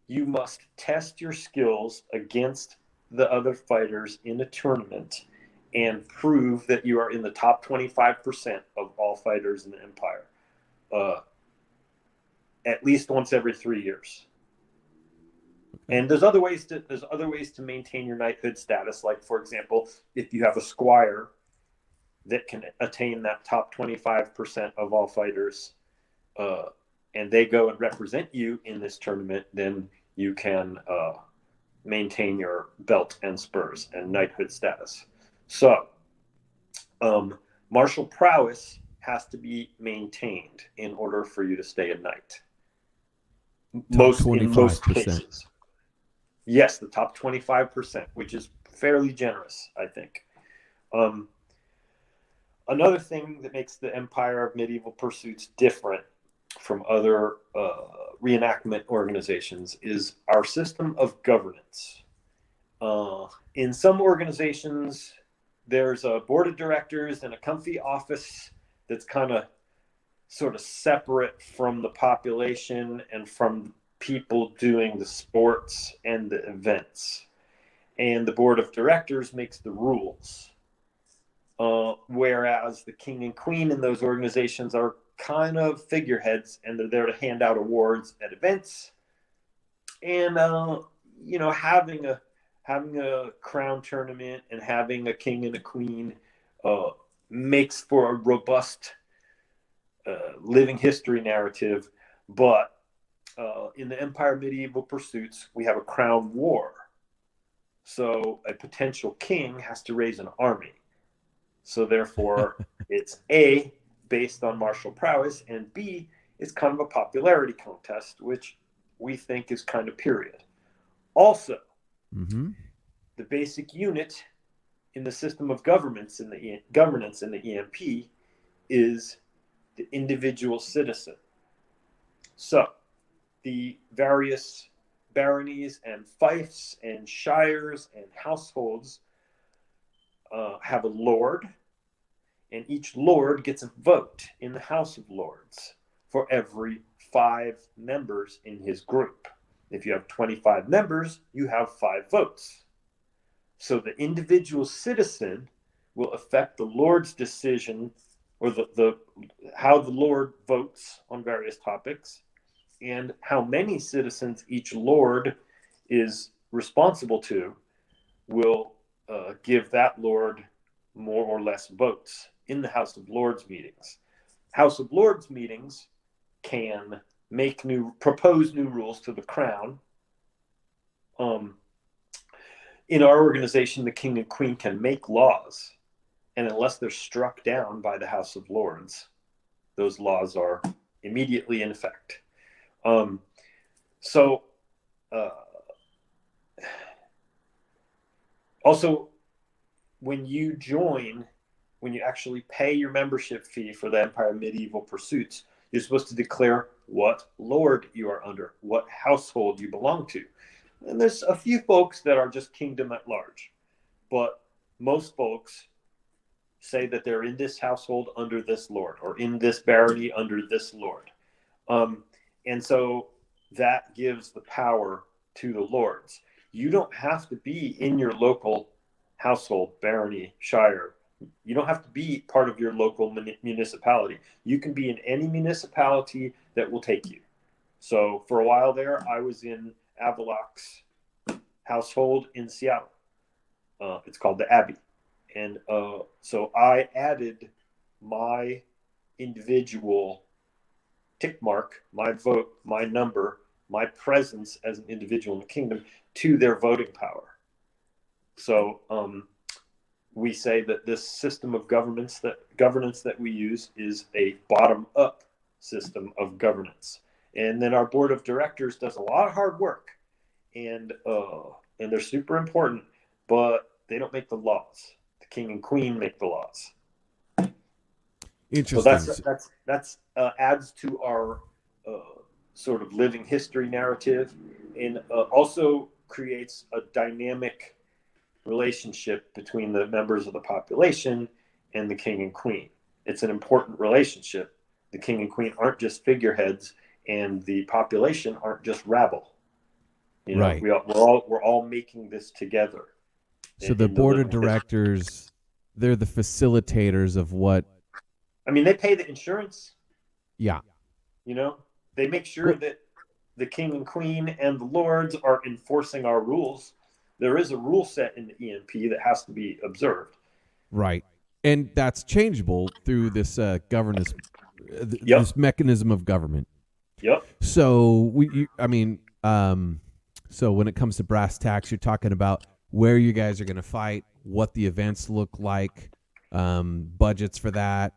you must test your skills against the other fighters in a tournament and prove that you are in the top 25% of all fighters in the Empire, at least once every 3 years. And there's other ways to maintain your knighthood status. Like, for example, if you have a squire that can attain that top 25% of all fighters, and they go and represent you in this tournament, then you can maintain your belt and spurs and knighthood status. So, martial prowess has to be maintained in order for you to stay a knight. In most cases. Yes, the top 25%, which is fairly generous, I think. Another thing that makes the Empire of Medieval Pursuits different from other reenactment organizations is our system of governance. In some organizations, there's a board of directors and a comfy office that's kind of sort of separate from the population and from people doing the sports and the events. And the board of directors makes the rules. Whereas the king and queen in those organizations are kind of figureheads, and they're there to hand out awards at events. And having a crown tournament and having a king and a queen makes for a robust living history narrative. But in the Empire Medieval Pursuits, we have a crown war. So a potential king has to raise an army. So therefore, it's A, based on martial prowess, and B, it's kind of a popularity contest, which we think is kind of period. Also, the basic unit in the system of governance in the EMP is the individual citizen. So the various baronies and fiefs and shires and households have a lord, and each lord gets a vote in the House of Lords for every 5 members in his group. If you have 25 members, you have 5 votes. So the individual citizen will affect the Lord's decision, or the how the Lord votes on various topics, and how many citizens each Lord is responsible to will give that Lord more or less votes in the House of Lords meetings. House of Lords meetings can propose new rules to the crown. In our organization, the king and queen can make laws, and unless they're struck down by the House of Lords, those laws are immediately in effect. Also, when you actually pay your membership fee for the Empire of Medieval Pursuits, you're supposed to declare what lord you are under, what household you belong to. And there's a few folks that are just kingdom at large, but most folks say that they're in this household under this lord, or in this barony under this lord. And so that gives the power to the lords. You don't have to be in your local household, barony, shire. You don't have to be part of your local municipality. You can be in any municipality that will take you. So for a while there, I was in Avalok's household in Seattle. It's called the Abbey. And so I added my individual tick mark, my vote, my number, my presence as an individual in the kingdom to their voting power. So we say that this system of governance that we use is a bottom-up system of governance. And then our board of directors does a lot of hard work, and they're super important, but they don't make the laws. The king and queen make the laws. Interesting. So that's adds to our sort of living history narrative, and also creates a dynamic relationship between the members of the population and the king and queen. It's an important relationship. The king and queen aren't just figureheads, and the population aren't just rabble. Right. We're all making this together. So the board of directors, they're the facilitators of what? I mean, they pay the insurance. Yeah. They make sure that the king and queen and the lords are enforcing our rules. There is a rule set in the EMP that has to be observed. Right. And that's changeable through this governance, Yep. this mechanism of government. Yep. So so when it comes to brass tacks, you're talking about where you guys are going to fight, what the events look like, budgets for that,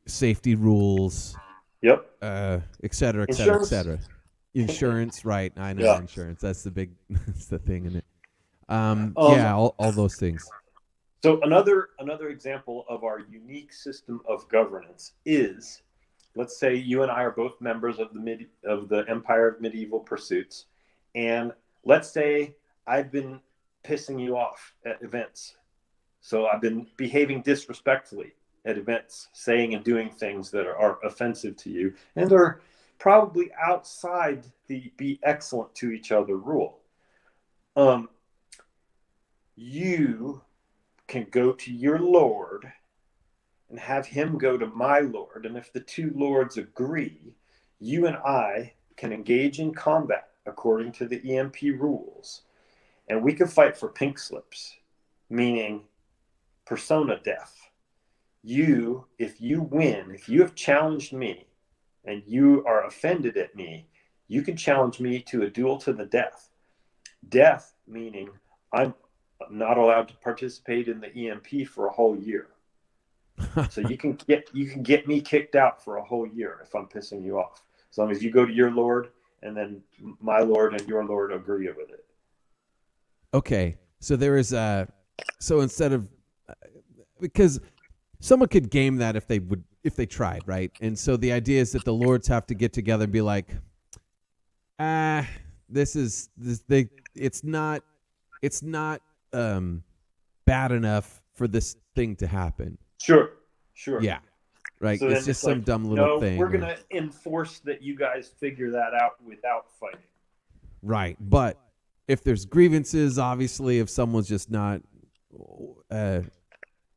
safety rules. Yep. Et cetera, et cetera, et cetera. Insurance, right? I know insurance. That's the thing in it. All those things. So another example of our unique system of governance is, let's say you and I are both members of the Empire of Medieval Pursuits, and let's say I've been pissing you off at events. So I've been behaving disrespectfully at events, saying and doing things that are offensive to you, and are probably outside the be excellent to each other rule. You can go to your lord and have him go to my lord, and if the two lords agree, you and I can engage in combat according to the EMP rules, and we can fight for pink slips, meaning persona death. If you win, if you have challenged me and you are offended at me, you can challenge me to a duel to the death. Death meaning I'm not allowed to participate in the EMP for a whole year. So you can get me kicked out for a whole year if I'm pissing you off, as long as you go to your lord and then my lord and your lord agree with it. Okay, so there is so instead of because someone could game that if if they tried, right? And so the idea is that the lords have to get together and be like, it's not bad enough for this thing to happen. Sure. Yeah. Right. So it's then just some dumb little thing. We're gonna enforce that you guys figure that out without fighting. Right. But if there's grievances, obviously, if someone's just not,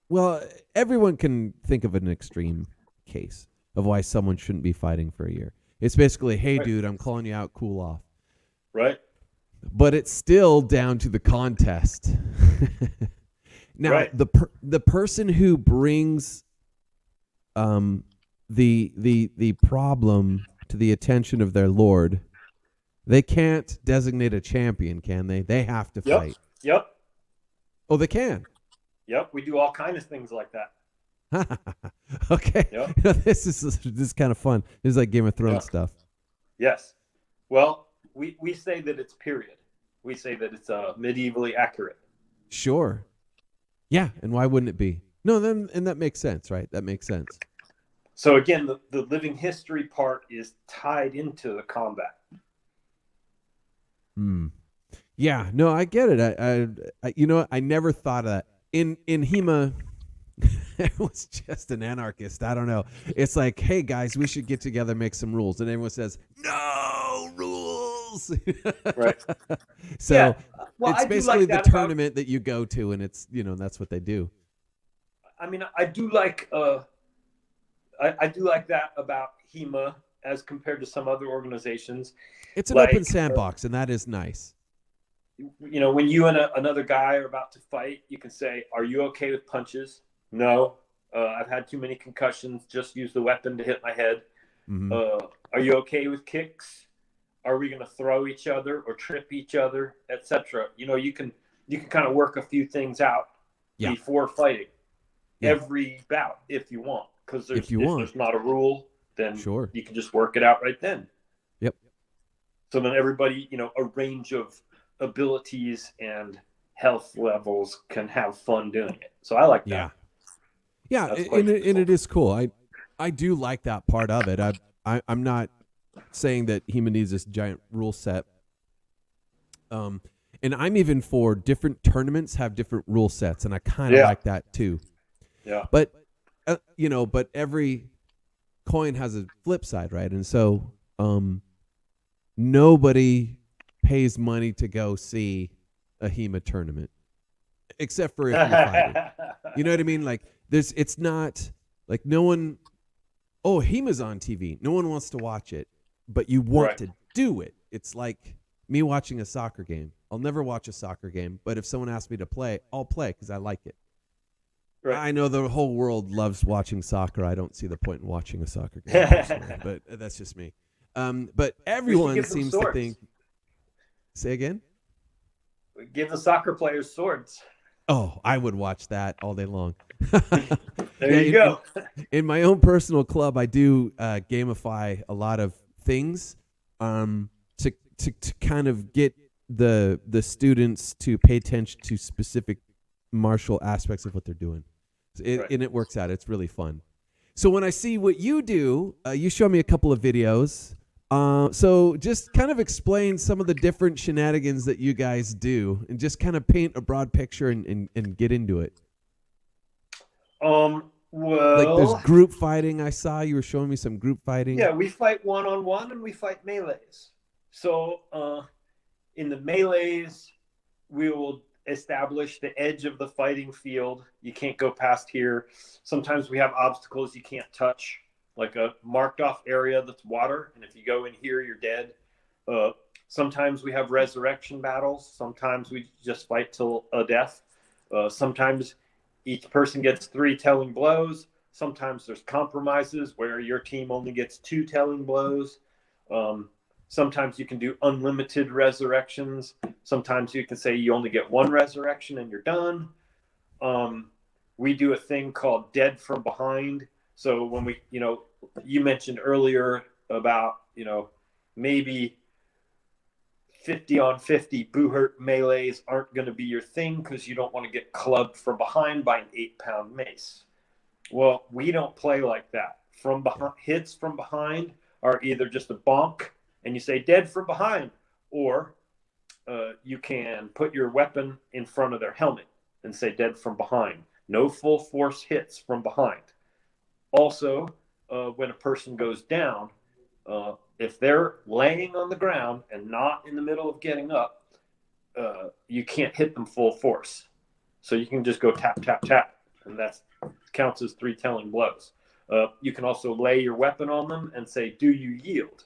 well, everyone can think of an extreme case of why someone shouldn't be fighting for a year. It's basically, hey, Right. dude, I'm calling you out, cool off. Right. But it's still down to the contest. Now, Right. the person who brings the problem to the attention of their lord, they can't designate a champion, can they? They have to fight. Yep. Oh, they can. Yep. We do all kinds of things like that. Okay. Yep. This is kind of fun. This is like Game of Thrones stuff. Yes. Well, we say that it's period. We say that it's medievally accurate. Sure. Yeah, and why wouldn't it be? No, then and that makes sense, right? That makes sense. So again, the living history part is tied into the combat. Yeah, no, I get it. I you know, I never thought of that. In Hema, it was just an anarchist. I don't know. It's like, hey guys, we should get together, make some rules, and everyone says no rules. Right. So Yeah. Well, it's I do basically like the that tournament that you go to, and it's that's what they do. I mean, I do like I do like that about HEMA as compared to some other organizations. It's an open sandbox, and that is nice. When you and another guy are about to fight, you can say, "Are you okay with punches?" No. I've had too many concussions. Just use the weapon to hit my head. Mm-hmm. Are you okay with kicks? Are we going to throw each other or trip each other, etc.? You can kind of work a few things out before fighting every bout if you want, because if there's not a rule, then you can just work it out right then. Yep. So then everybody, a range of abilities and health levels can have fun doing it. So I like that. Yeah, and it is cool. I do like that part of it. I'm not saying that Hema needs this giant rule set. And I'm even for different tournaments have different rule sets, and I kind of like that too. Yeah. But but every coin has a flip side, right? And so nobody pays money to go see a HEMA tournament, except for if you're fighting. You know what I mean? Like it's not like no one. Oh, HEMA's on TV. No one wants to watch it, but you want to do it. It's like me watching a soccer game. I'll never watch a soccer game, but if someone asks me to play, I'll play because I like it. Right. I know the whole world loves watching soccer. I don't see the point in watching a soccer game, but that's just me. But everyone seems to think. Say again? Give the soccer players swords. Oh, I would watch that all day long. There you go. In my own personal club, I do gamify a lot of things to kind of get the students to pay attention to specific martial aspects of what they're doing. And it works out. It's really fun. So when I see what you do, you show me a couple of videos. So just kind of explain some of the different shenanigans that you guys do and just kind of paint a broad picture and get into it. Well, like there's group fighting. I saw you were showing me some group fighting. Yeah, we fight one-on-one and we fight melees. So in the melees, we will establish the edge of the fighting field. You can't go past here. Sometimes we have obstacles you can't touch, like a marked off area that's water, and if you go in here, you're dead. Sometimes we have resurrection battles. Sometimes we just fight till a death. Sometimes each person gets 3 telling blows. Sometimes there's compromises where your team only gets 2 telling blows. Sometimes you can do unlimited resurrections. Sometimes you can say you only get 1 resurrection and you're done. We do a thing called dead from behind. So when we, you mentioned earlier about, maybe 50 on 50 boo-hurt melees aren't going to be your thing because you don't want to get clubbed from behind by an 8-pound mace. Well, we don't play like that. From behind, hits from behind are either just a bonk and you say dead from behind, or you can put your weapon in front of their helmet and say dead from behind. No full force hits from behind. Also, when a person goes down, if they're laying on the ground and not in the middle of getting up, you can't hit them full force. So you can just go tap, tap, tap, and that counts as 3 telling blows. You can also lay your weapon on them and say, do you yield?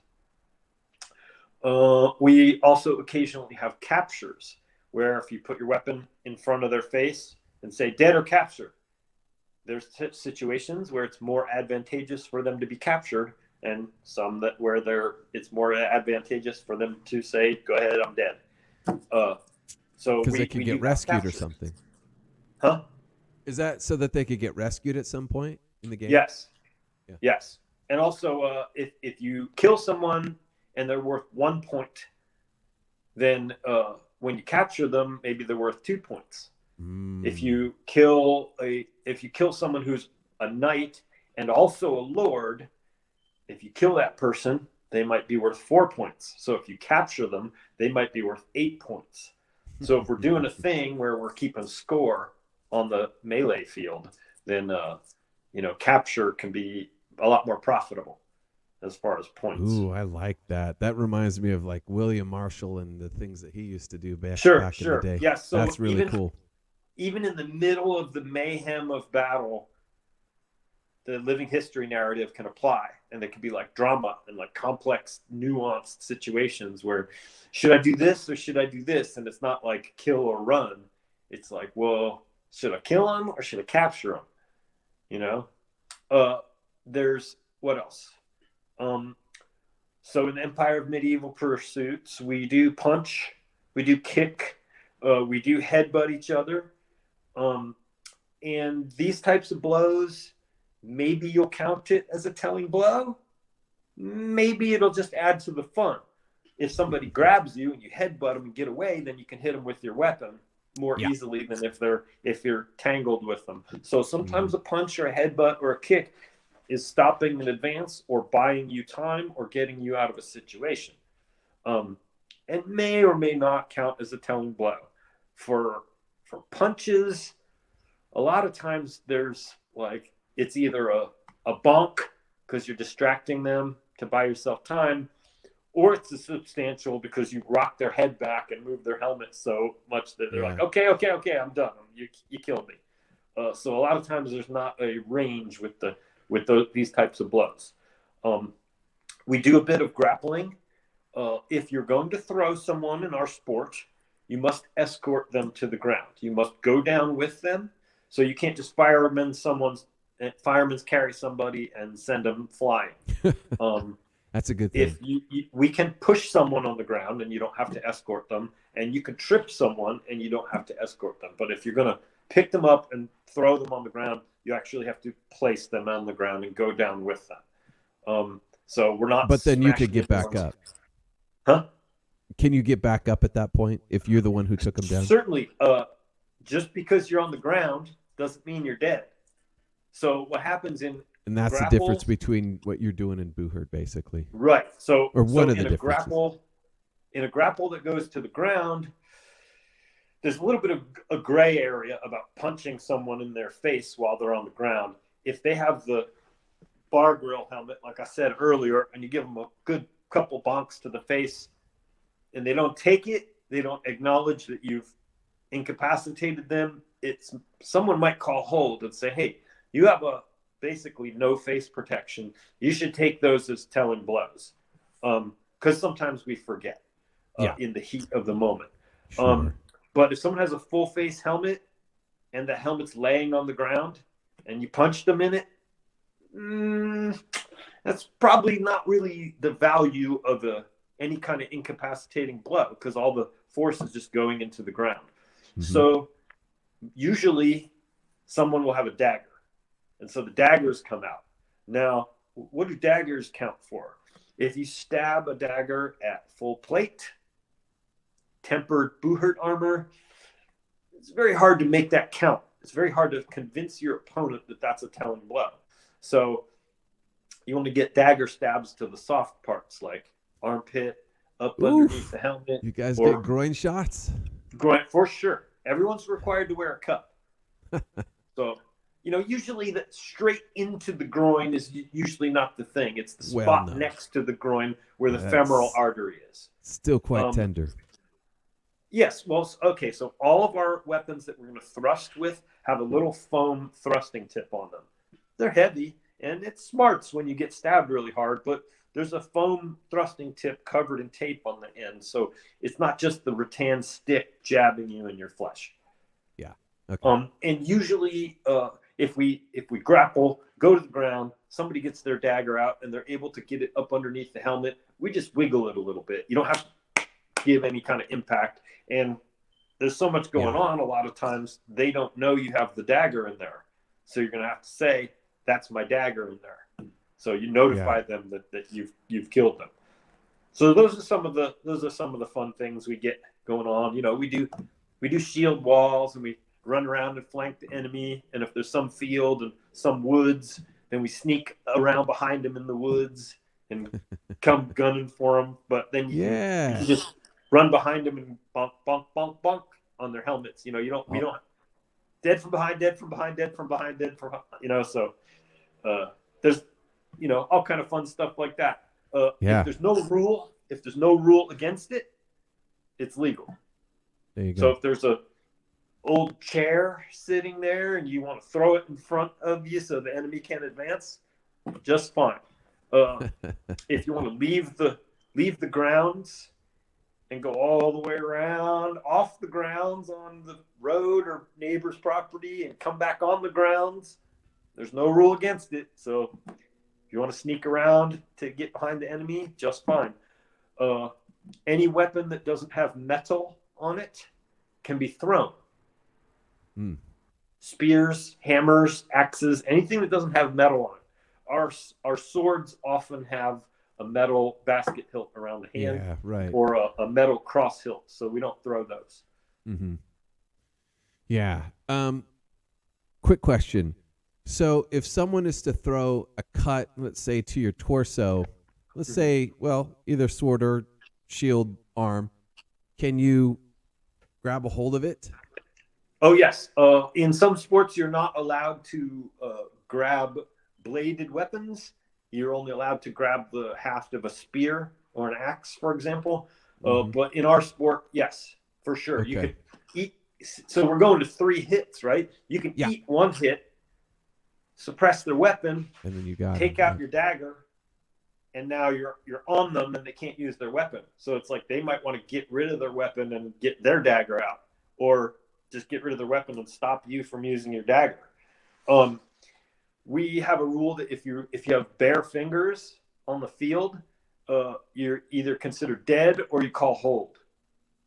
We also occasionally have captures, where if you put your weapon in front of their face and say dead or capture, there's situations where it's more advantageous for them to be captured, and some that where it's more advantageous for them to say, go ahead, I'm dead. So because they could get rescued or something. Huh? Is that so that they could get rescued at some point in the game? Yes. Yeah. Yes. And also, if you kill someone and they're worth 1 point, then when you capture them, maybe they're worth 2 points. If you kill someone who's a knight and also a lord, if you kill that person, they might be worth 4 points. So if you capture them, they might be worth 8 points. So if we're doing a thing where we're keeping score on the melee field, then capture can be a lot more profitable as far as points. Ooh, I like that. That reminds me of like William Marshall and the things that he used to do back in the day. Yes, so that's really cool. Even in the middle of the mayhem of battle, the living history narrative can apply, and they can be like drama and like complex, nuanced situations where should I do this or should I do this? And it's not like kill or run. It's like, well, should I kill him or should I capture him? There's what else? So in the Empire of Medieval Pursuits, we do punch, we do kick, we do headbutt each other. And these types of blows, maybe you'll count it as a telling blow. Maybe it'll just add to the fun. If somebody grabs you and you headbutt them and get away, then you can hit them with your weapon more easily than if you're tangled with them. So sometimes a punch or a headbutt or a kick is stopping an advance or buying you time or getting you out of a situation. And may or may not count as a telling blow. For punches, a lot of times there's like, it's either a bonk because you're distracting them to buy yourself time, or it's a substantial because you rock their head back and move their helmet so much that they're like, okay, I'm done. You killed me. So a lot of times there's not a range with these types of blows. We do a bit of grappling. If you're going to throw someone in our sport, you must escort them to the ground. You must go down with them. So you can't just firemen's carry somebody and send them flying. That's a good thing. We can push someone on the ground and you don't have to escort them, and you can trip someone and you don't have to escort them. But if you're going to pick them up and throw them on the ground, you actually have to place them on the ground and go down with them. So we're not. But then you could get back up. Huh? Can you get back up at that point if you're the one who took them down? Certainly. Just because you're on the ground doesn't mean you're dead. So what happens in and that's the difference between what you're doing in Booherd, basically. Right. So or one of the differences. In a grapple that goes to the ground, there's a little bit of a gray area about punching someone in their face while they're on the ground. If they have the bar grill helmet, like I said earlier, and you give them a good couple bonks to the face and they don't take it, they don't acknowledge that you've incapacitated them, someone might call hold and say, hey, you have basically no face protection. You should take those as telling blows. Because sometimes we forget in the heat of the moment. Sure. But if someone has a full face helmet and the helmet's laying on the ground and you punch them in it, that's probably not really the value of any kind of incapacitating blow, because all the force is just going into the ground. Mm-hmm. So usually someone will have a dagger. And so the daggers come out. Now, what do daggers count for? If you stab a dagger at full plate, tempered Booherd armor, it's very hard to make that count it's very hard to convince your opponent that that's a telling blow. So you want to get dagger stabs to the soft parts, like armpit, up underneath the helmet. You guys get groin shots? Groin, for sure. Everyone's required to wear a cup. So, usually that straight into the groin is usually not the thing. It's the spot next to the groin where the femoral artery is. Still quite tender. Yes. Well, okay. So all of our weapons that we're going to thrust with have a little foam thrusting tip on them. They're heavy, and it smarts when you get stabbed really hard, but there's a foam thrusting tip covered in tape on the end. So it's not just the rattan stick jabbing you in your flesh. Yeah. Okay. And usually if we grapple, go to the ground, somebody gets their dagger out and they're able to get it up underneath the helmet, we just wiggle it a little bit. You don't have to give any kind of impact. And there's so much going on. A lot of times they don't know you have the dagger in there. So you're going to have to say, that's my dagger in there. So you notify them that you've killed them. So those are some of the fun things we get going on. We do shield walls, and we run around and flank the enemy. And if there's some field and some woods, then we sneak around behind them in the woods and come gunning for them. But then you can just run behind them and bonk, bonk, bonk, bonk on their helmets. We don't dead from behind, dead from behind, dead from behind, dead from behind, so there's all kind of fun stuff like that. If there's no rule against it, it's legal. There you go. So if there's a old chair sitting there and you want to throw it in front of you so the enemy can't advance, just fine. If you want to leave the grounds and go all the way around off the grounds on the road or neighbor's property and come back on the grounds, there's no rule against it. So if you want to sneak around to get behind the enemy, just fine. Any weapon that doesn't have metal on it can be thrown. Spears, hammers, axes, anything that doesn't have metal on it. Our swords often have a metal basket hilt around the hand, or a metal cross hilt, so we don't throw those. Mm-hmm. Yeah. Quick question. So if someone is to throw a cut, let's say to your torso, let's say, either sword or shield arm, can you grab a hold of it? Oh, yes. In some sports, you're not allowed to grab bladed weapons. You're only allowed to grab the haft of a spear or an axe, for example. But in our sport, yes, for sure. Okay. You could eat. So we're going to 3 hits, right? You can eat 1 hit, suppress their weapon, and then you take out your dagger, and now you're on them, and they can't use their weapon. So it's like they might want to get rid of their weapon and get their dagger out, or just get rid of their weapon and stop you from using your dagger. We have a rule that if you have bare fingers on the field, you're either considered dead or you call hold.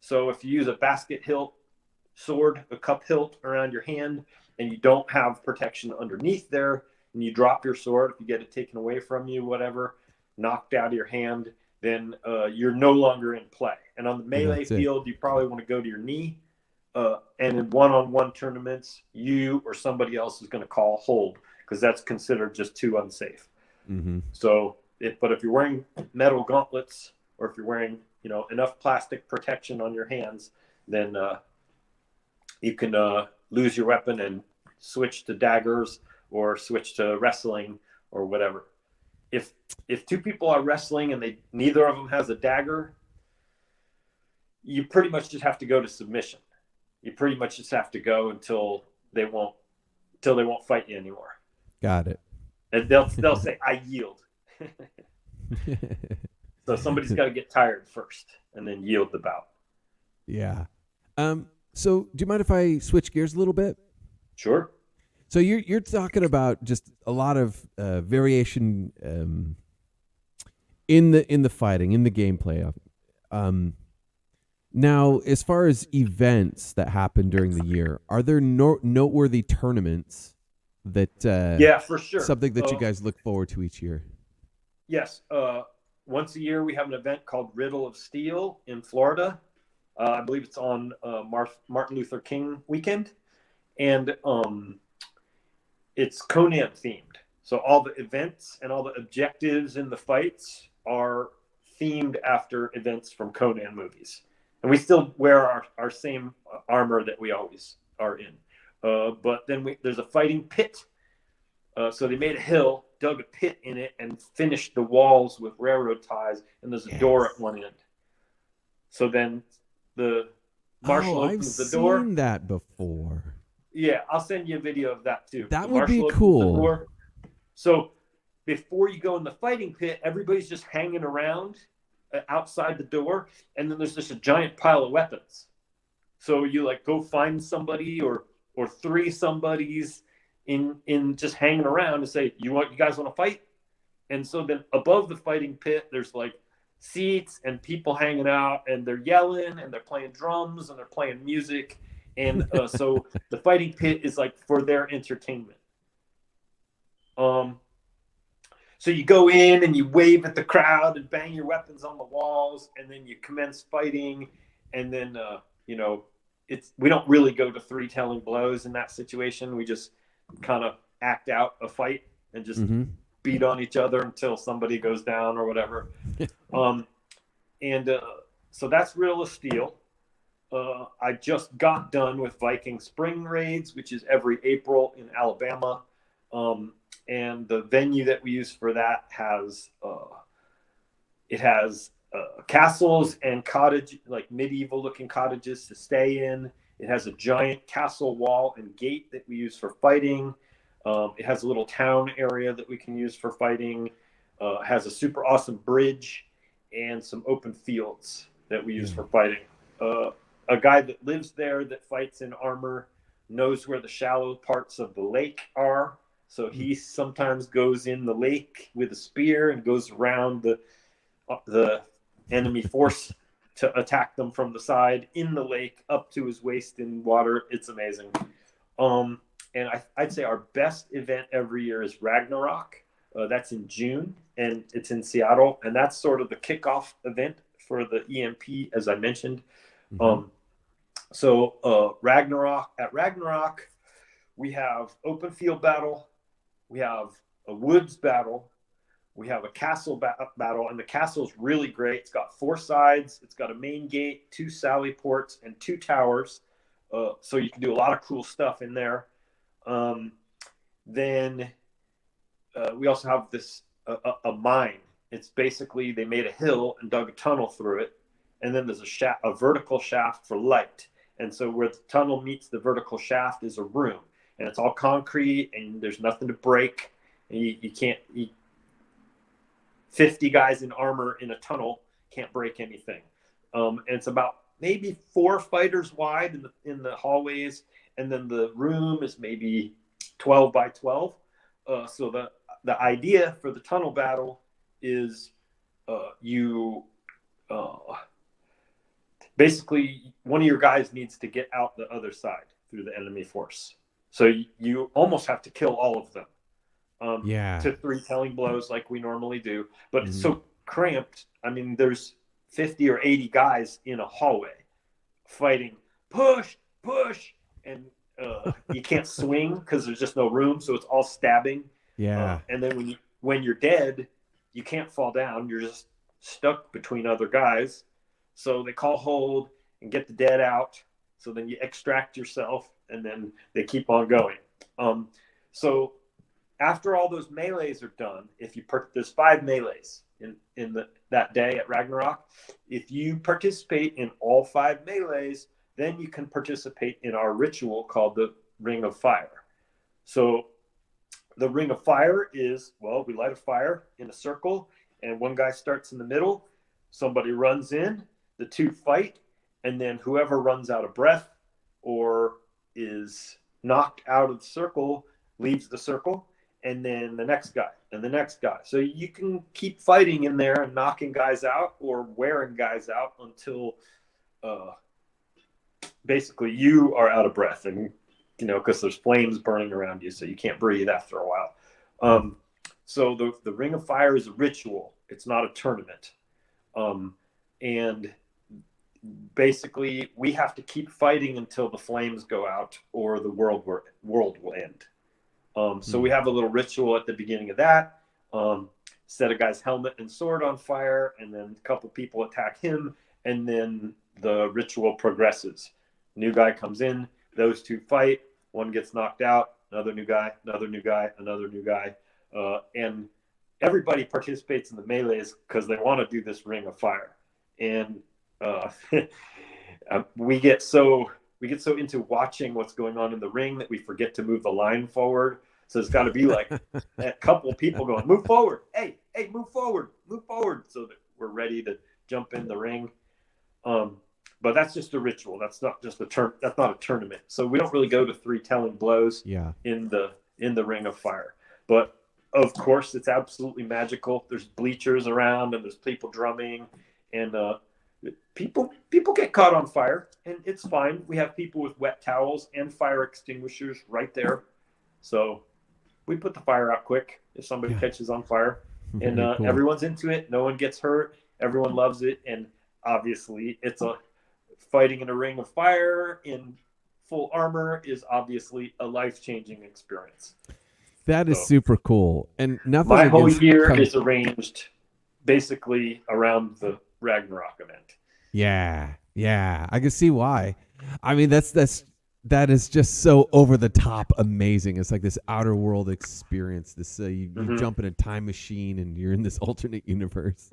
So if you use a basket hilt sword, a cup hilt around your hand, and you don't have protection underneath there, and you drop your sword, if you get it taken away from you, whatever, knocked out of your hand, then you're no longer in play. And on the melee field, you probably want to go to your knee. And in one-on-one tournaments, you or somebody else is going to call hold, because that's considered just too unsafe. Mm-hmm. So, but if you're wearing metal gauntlets, or if you're wearing enough plastic protection on your hands, then you can lose your weapon and switch to daggers or switch to wrestling or whatever. If 2 people are wrestling and neither of them has a dagger, you pretty much just have to go to submission. You pretty much just have to go until they won't fight you anymore. Got it. And they'll say, "I yield." So somebody's got to get tired first and then yield the bout. Yeah. So do you mind if I switch gears a little bit? Sure. So you're talking about just a lot of variation in the fighting, in the gameplay. Now, as far as events that happen during the year, are there noteworthy tournaments that for sure, something that you guys look forward to each year? Yes. Once a year, we have an event called Riddle of Steel in Florida. I believe it's on Martin Luther King weekend. and it's Conan themed. So all the events and all the objectives in the fights are themed after events from Conan movies. And we still wear our same armor that we always are in. But then there's a fighting pit. So they made a hill, dug a pit in it, and finished the walls with railroad ties. And there's a door at one end. So then the marshal opens the door. I've seen that before. Yeah, I'll send you a video of that too. That would be cool. So before you go in the fighting pit, everybody's just hanging around outside the door, and then there's just a giant pile of weapons. So you like go find somebody or three somebodies in just hanging around and say, you guys want to fight? And so then above the fighting pit, there's like seats and people hanging out, and they're yelling and they're playing drums and they're playing music. And so the fighting pit is like for their entertainment. So you go in and you wave at the crowd and bang your weapons on the walls, and then you commence fighting. And then, we don't really go to three telling blows in that situation. We just kind of act out a fight and just beat on each other until somebody goes down or whatever. So that's Riddle of Steel. I just got done with Viking Spring Raids, which is every April in Alabama. And the venue that we use for that has castles and cottage, like medieval looking cottages to stay in. It has a giant castle wall and gate that we use for fighting. It has a little town area that we can use for fighting. It has a super awesome bridge and some open fields that we use for fighting. A guy that lives there that fights in armor knows where the shallow parts of the lake are. So he sometimes goes in the lake with a spear and goes around the enemy force to attack them from the side in the lake up to his waist in water. It's amazing. And I'd say our best event every year is Ragnarok. That's in June, and it's in Seattle. And that's sort of the kickoff event for the EMP, as I mentioned. Ragnarok, we have open field battle. We have a woods battle. We have a castle battle, and the castle's really great. It's got 4 sides. It's got a main gate, 2 sally ports, and 2 towers. So you can do a lot of cool stuff in there. Then we also have this a mine. It's basically they made a hill and dug a tunnel through it, and then there's a vertical shaft for light. And so where the tunnel meets the vertical shaft is a room, and it's all concrete, and there's nothing to break. And you can't. 50 guys in armor in a tunnel can't break anything. And it's about maybe 4 fighters wide in the hallways, and then the room is maybe 12 by 12. So the idea for the tunnel battle is basically one of your guys needs to get out the other side through the enemy force. So you almost have to kill all of them. To 3 telling blows like we normally do, but it's so cramped. I mean, there's 50 or 80 guys in a hallway fighting, push, and you can't swing because there's just no room, so it's all stabbing. And then when you're dead, you can't fall down. You're just stuck between other guys. So they call hold and get the dead out. So then you extract yourself, and then they keep on going. So after all those melees are done, there's 5 melees in that day at Ragnarok. If you participate in all 5 melees, then you can participate in our ritual called the Ring of Fire. So the Ring of Fire is, we light a fire in a circle, and one guy starts in the middle. Somebody runs in, the 2 fight, and then whoever runs out of breath or is knocked out of the circle leaves the circle. And then the next guy, and the next guy. So you can keep fighting in there and knocking guys out or wearing guys out until basically you are out of breath, and because there's flames burning around you, so you can't breathe after a while. So the Ring of Fire is a ritual. It's not a tournament. And basically we have to keep fighting until the flames go out or the world will end. So we have a little ritual at the beginning of that. Set a guy's helmet and sword on fire, and then a couple people attack him, and then the ritual progresses. New guy comes in, those two fight, one gets knocked out, another new guy, another new guy, another new guy, and everybody participates in the melees because they want to do this ring of fire. And we get so into watching what's going on in the ring that we forget to move the line forward. So it's got to be like a couple people going, move forward, hey, move forward, so that we're ready to jump in the ring. But that's just a ritual. That's not just that's not a tournament. So we don't really go to 3 telling blows in the ring of fire. But of course, it's absolutely magical. There's bleachers around, and there's people drumming, and people get caught on fire, and it's fine. We have people with wet towels and fire extinguishers right there, so we put the fire out quick if somebody catches on fire. And cool. Everyone's into it. No one gets hurt. Everyone loves it, and obviously, it's a fighting in a ring of fire in full armor is obviously a life-changing experience. That is super cool. And nothing. My whole year is arranged basically around the Ragnarok event. Yeah, I can see why. I mean, that is just so over the top amazing. It's like this outer world experience. This you jump in a time machine and you're in this alternate universe.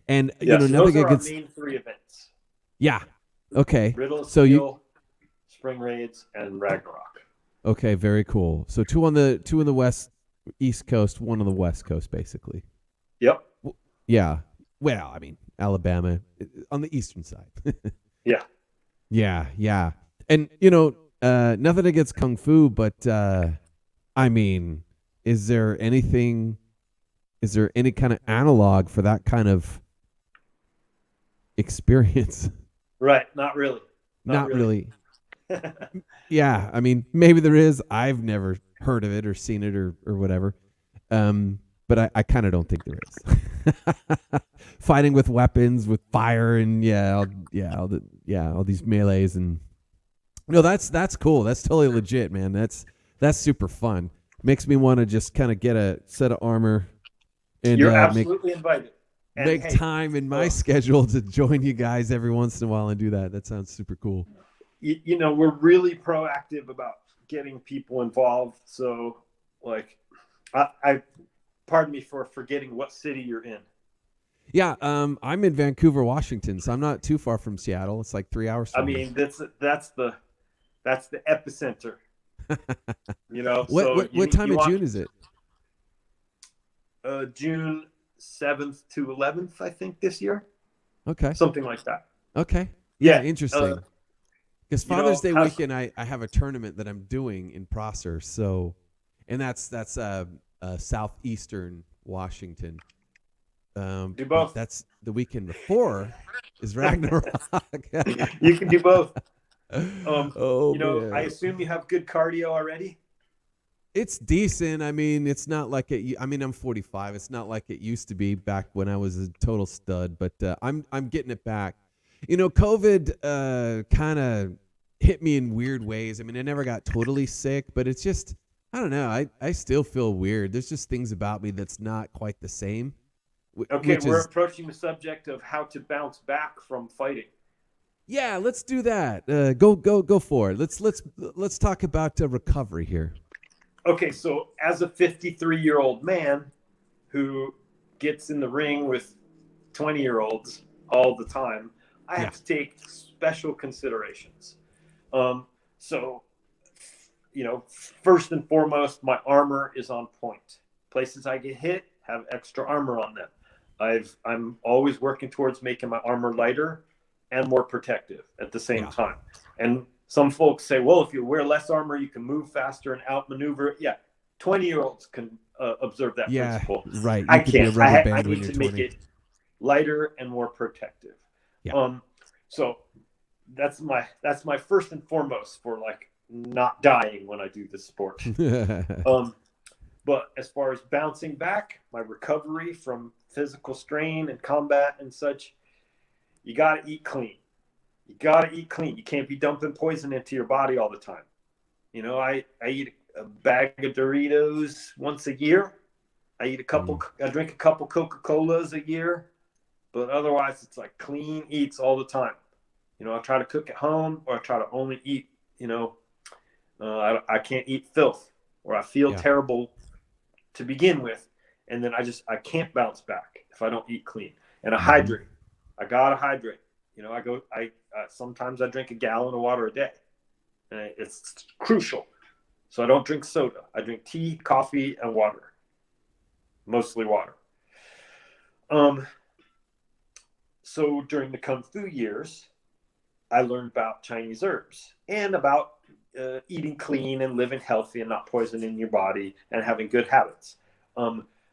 And nothing those are against our main 3 events. Yeah. Okay. Riddle, so Steel, Spring Raids, and Ragnarok. Okay, very cool. So 2 on the East Coast, 1 on the West Coast, basically. Yep. Yeah. Well, I mean, Alabama on the eastern side. Yeah. Yeah. And nothing against Kung Fu, but I mean, is there any kind of analog for that kind of experience? Right. Not really. Not really. Yeah, I mean, maybe there is. I've never heard of it or seen it or whatever. But I kind of don't think there is. Fighting with weapons, with fire, and all these melees, and that's cool. That's totally legit, man. That's super fun. Makes me want to just kind of get a set of armor. And you're absolutely invited. And make time in my schedule to join you guys every once in a while and do that. That sounds super cool. We're really proactive about getting people involved. So, like, I pardon me for forgetting what city you're in. Yeah, I'm in Vancouver, Washington, so I'm not too far from Seattle. It's like 3 hours. I mean, that's the epicenter. What time of June is it? June 7th to 11th, I think, this year. Okay. Something like that. Okay. Yeah, interesting. Because Father's Day weekend, I have a tournament that I'm doing in Prosser, and that's southeastern Washington. Do both. That's the weekend before is Ragnarok. You can do both. Man. I assume you have good cardio already. It's decent. I mean, it's not like it. I mean, I'm 45. It's not like it used to be back when I was a total stud. But I'm getting it back. COVID kind of hit me in weird ways. I mean, I never got totally sick, but it's just, I don't know. I still feel weird. There's just things about me that's not quite the same. Okay, we're approaching the subject of how to bounce back from fighting. Yeah, let's do that. Go for it. Let's talk about recovery here. Okay, so as a 53-year-old man who gets in the ring with 20-year-olds all the time, I have to take special considerations. First and foremost, my armor is on point. Places I get hit have extra armor on them. I'm always working towards making my armor lighter and more protective at the same time. And some folks say, well, if you wear less armor, you can move faster and outmaneuver. Yeah, 20-year-olds can observe that principle. Right. I can't. I need to make it lighter and more protective. Yeah. So that's my first and foremost for like not dying when I do this sport. But as far as bouncing back, my recovery from physical strain and combat and such, you got to eat clean. You got to eat clean. You can't be dumping poison into your body all the time. You know, I eat a bag of Doritos once a year. I drink a couple Coca-Colas a year, but otherwise it's like clean eats all the time. You know, I try to cook at home, or I try to only eat, I can't eat filth, or I feel terrible to begin with. And then I can't bounce back if I don't eat clean. And I hydrate. I got to hydrate. You know, sometimes I drink a gallon of water a day, and it's crucial. So I don't drink soda. I drink tea, coffee, and water. Mostly water. So during the Kung Fu years, I learned about Chinese herbs and about eating clean and living healthy and not poisoning your body and having good habits.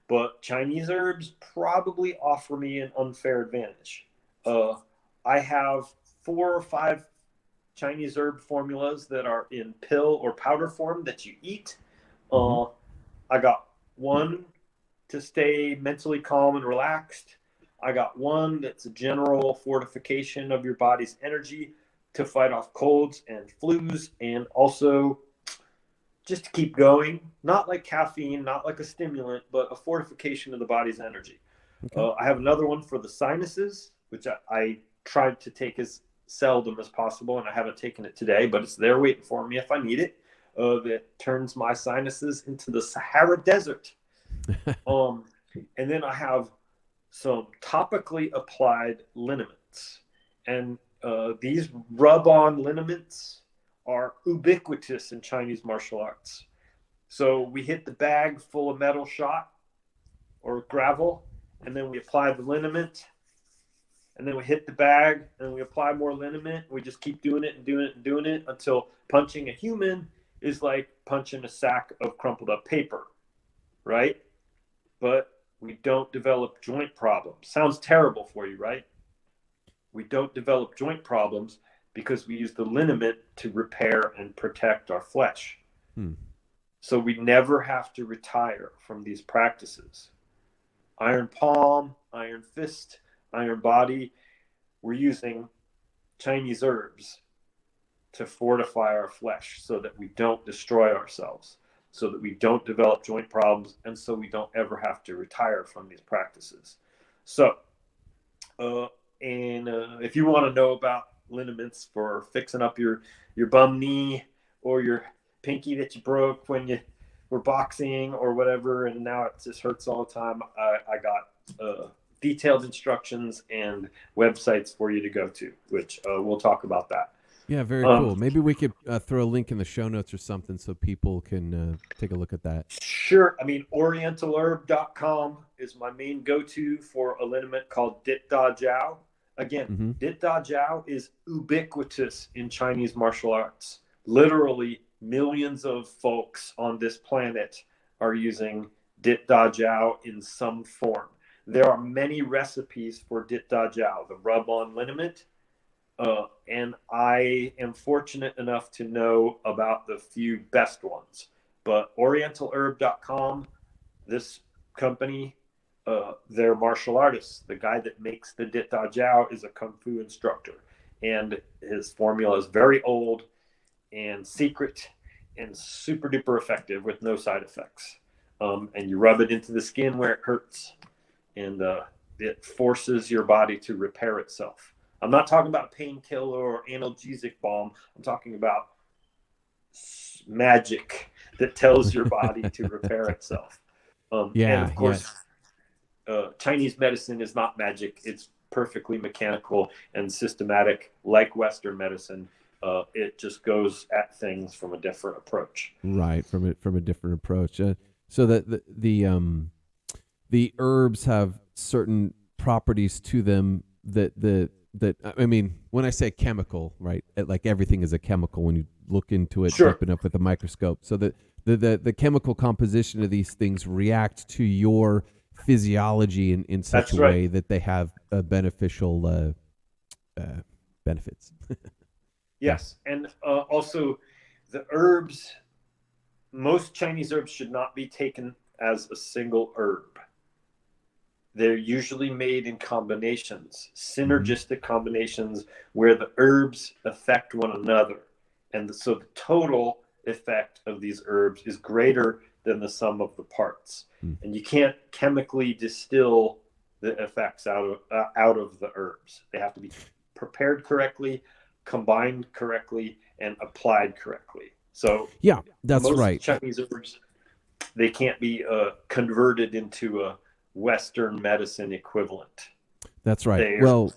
But Chinese herbs probably offer me an unfair advantage. I have 4 or 5 Chinese herb formulas that are in pill or powder form that you eat. I got one to stay mentally calm and relaxed. I got one that's a general fortification of your body's energy to fight off colds and flus, and also just to keep going. Not like caffeine, not like a stimulant, but a fortification of the body's energy. Okay. I have another one for the sinuses, which I tried to take as seldom as possible, and I haven't taken it today, but it's there waiting for me if I need it. That turns my sinuses into the Sahara Desert. And then I have some topically applied liniments, and these rub-on liniments are ubiquitous in Chinese martial arts. So we hit the bag full of metal shot or gravel, and then we apply the liniment, and then we hit the bag, and we apply more liniment. We just keep doing it and doing it and doing it until punching a human is like punching a sack of crumpled up paper, right? But we don't develop joint problems. Sounds terrible for you, right? We don't develop joint problems because we use the liniment to repair and protect our flesh. So we never have to retire from these practices. Iron palm, iron fist, iron body. We're using Chinese herbs to fortify our flesh so that we don't destroy ourselves, so that we don't develop joint problems, and so we don't ever have to retire from these practices. So, if you want to know about liniments for fixing up your bum knee or your pinky that you broke when you were boxing or whatever, and now it just hurts all the time, I got detailed instructions and websites for you to go to, which we'll talk about that. Yeah, very cool. Maybe we could throw a link in the show notes or something so people can take a look at that. Sure. I mean, orientalherb.com is my main go-to for a liniment called Dit Da Jiao. Again, Dit Da Jiao is ubiquitous in Chinese martial arts. Literally, millions of folks on this planet are using Dit Da Jiao in some form. There are many recipes for Dit Da Jiao, the rub-on liniment. And I am fortunate enough to know about the few best ones. But orientalherb.com, this company, they're martial artists. The guy that makes the Dit Da Jiao is a Kung Fu instructor. And his formula is very old and secret and super duper effective with no side effects. And you rub it into the skin where it hurts. And it forces your body to repair itself. I'm not talking about a painkiller or analgesic balm. I'm talking about magic that tells your body to repair itself. And of course, Chinese medicine is not magic. It's perfectly mechanical and systematic, like Western medicine. It just goes at things from a different approach. Right, from a different approach. So that the herbs have certain properties to them that I mean, when I say chemical, right, like everything is a chemical when you look into it, deep enough with a microscope. So that the chemical composition of these things react to your physiology in such a way that they have beneficial benefits. Yes, and also the herbs. Most Chinese herbs should not be taken as a single herb. they're usually made in combinations, Mm-hmm. synergistic combinations where the herbs affect one another. And so the total effect of these herbs is greater than the sum of the parts. Mm. And you can't chemically distill the effects out of the herbs. They have to be prepared correctly, combined correctly, and applied correctly. So Yeah, that's most right. Chinese herbs, they can't be converted into a Western medicine equivalent. That's right. They are, Well,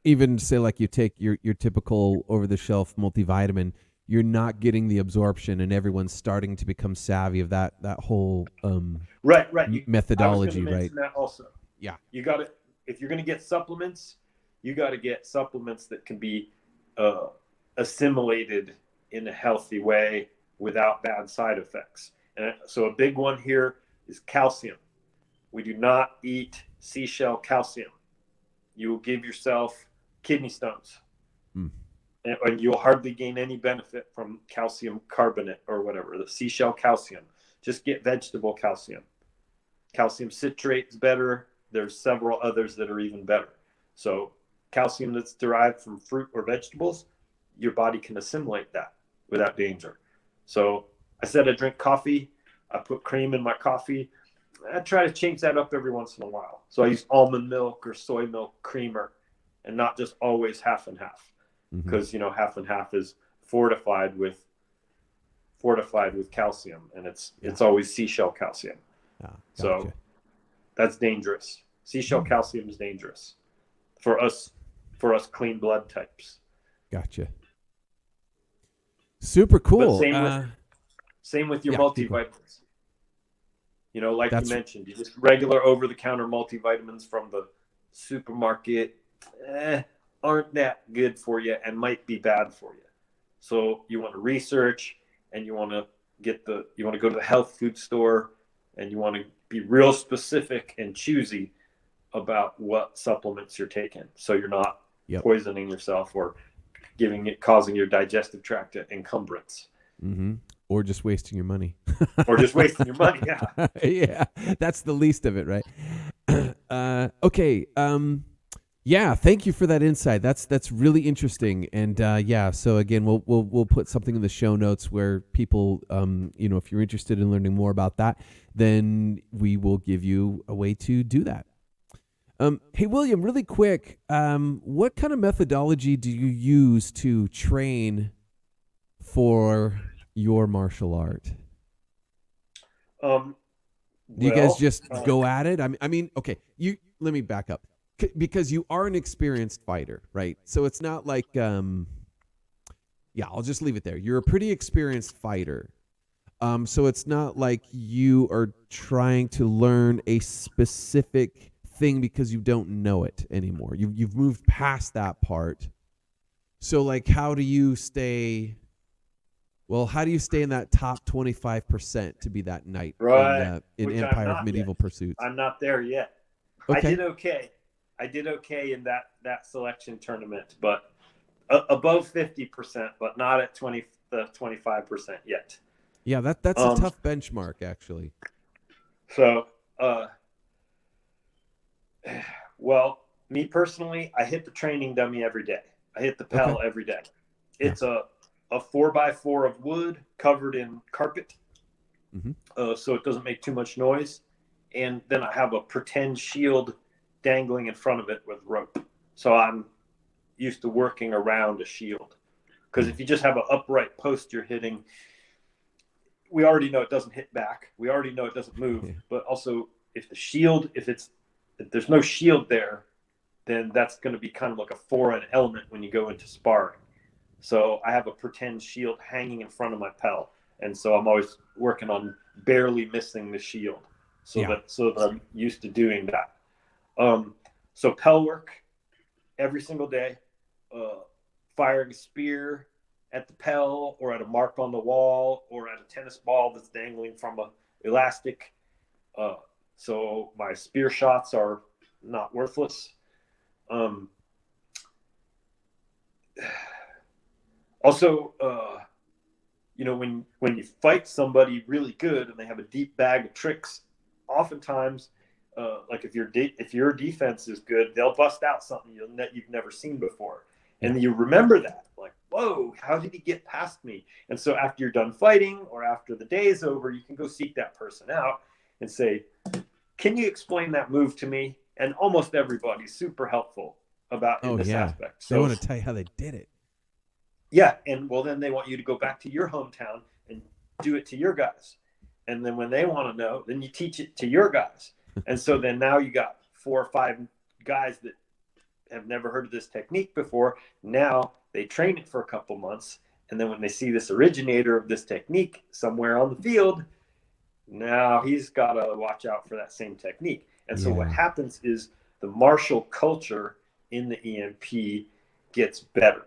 even say like you take your typical over the shelf multivitamin, you're not getting the absorption, and everyone's starting to become savvy of that whole right. I was going to methodology, right? mention that also. Yeah. You got to, if you're going to get supplements, you got to get supplements that can be uh, assimilated in a healthy way without bad side effects. And so a big one here is calcium. We do not eat seashell calcium. You will give yourself kidney stones. Mm. And you'll hardly gain any benefit from calcium carbonate or whatever, the seashell calcium. Just get vegetable calcium. Calcium citrate is better. There's several others that are even better. So calcium that's derived from fruit or vegetables, your body can assimilate that without danger. So I said I drink coffee. I put cream in my coffee. I try to change that up every once in a while. So I use almond milk or soy milk creamer, and not just always half and half, because half and half is fortified with calcium, and it's always seashell calcium. Gotcha. So that's dangerous. Seashell calcium is dangerous for us clean blood types. Gotcha. Super cool. But same with your multivitamins. Like you mentioned, just regular over-the-counter multivitamins from the supermarket aren't that good for you and might be bad for you. So you want to research, and you want to go to the health food store, and you want to be real specific and choosy about what supplements you're taking, so you're not poisoning yourself or causing your digestive tract encumbrance. Mm-hmm. Or just wasting your money. Yeah. Yeah, that's the least of it, right? Okay. Yeah, thank you for that insight. That's really interesting. And so again, we'll put something in the show notes where people, if you're interested in learning more about that, then we will give you a way to do that. Hey, William, really quick, what kind of methodology do you use to train for your martial art? Do you guys just go at it? I mean, okay, let me back up. Because you are an experienced fighter, right? So it's not like, I'll just leave it there. You're a pretty experienced fighter. So it's not like you are trying to learn a specific thing because you don't know it anymore. You've moved past that part. So like, how do you stay in that top 25% to be that knight in Empire of Medieval Pursuits? I'm not there yet. Okay. I did okay in that selection tournament, but above 50%, but not at 25% yet. Yeah, that's a tough benchmark, actually. So, me personally, I hit the training dummy every day. I hit the Pell every day. It's a 4x4 of wood covered in carpet, so it doesn't make too much noise. And then I have a pretend shield dangling in front of it with rope. So I'm used to working around a shield. Because if you just have an upright post you're hitting, we already know it doesn't hit back. We already know it doesn't move. Yeah. But also, if there's no shield there, then that's going to be kind of like a foreign element when you go into sparring. So I have a pretend shield hanging in front of my Pell. And so I'm always working on barely missing the shield. So that I'm used to doing that. So Pell work every single day, firing a spear at the Pell or at a mark on the wall or at a tennis ball that's dangling from an elastic. So my spear shots are not worthless. Also, when you fight somebody really good and they have a deep bag of tricks, oftentimes like if your defense is good, they'll bust out something that you've never seen before, and you remember that, like, whoa, how did he get past me? And so after you're done fighting or after the day is over, you can go seek that person out and say, "Can you explain that move to me?" And almost everybody's super helpful about in this aspect. So they want to tell you how they did it. Yeah, and well, then they want you to go back to your hometown and do it to your guys. And then when they want to know, then you teach it to your guys. And so then now you got 4 or 5 guys that have never heard of this technique before. Now they train it for a couple months. And then when they see this originator of this technique somewhere on the field, now he's got to watch out for that same technique. And so what happens is the martial culture in the EMP gets better.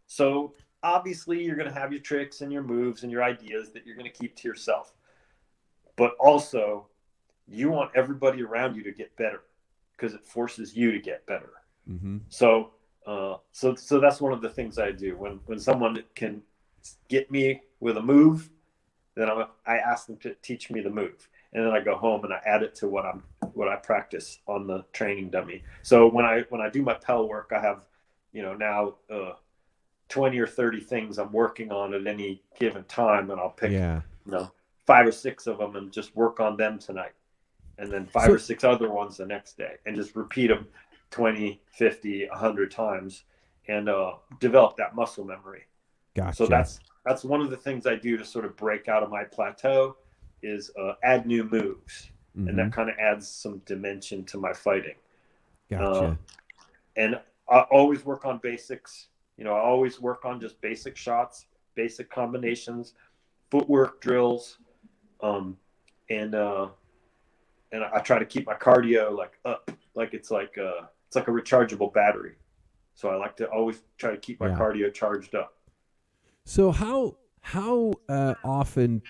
So obviously you're going to have your tricks and your moves and your ideas that you're going to keep to yourself. But also you want everybody around you to get better because it forces you to get better. Mm-hmm. So that's one of the things I do when someone can get me with a move, then I ask them to teach me the move, and then I go home and I add it to what I practice on the training dummy. So when I do my Pell work, I have, now 20 or 30 things I'm working on at any given time, and I'll pick 5 or 6 of them and just work on them tonight, and then 5 or 6 other ones the next day, and just repeat them 20, 50, 100 times, and develop that muscle memory. Gotcha. So that's one of the things I do to sort of break out of my plateau is add new moves, and that kind of adds some dimension to my fighting. Gotcha. And I always work on basics. I always work on just basic shots, basic combinations, footwork drills, and I try to keep my cardio up, like it's like a rechargeable battery. So I like to always try to keep my cardio charged up. So how often,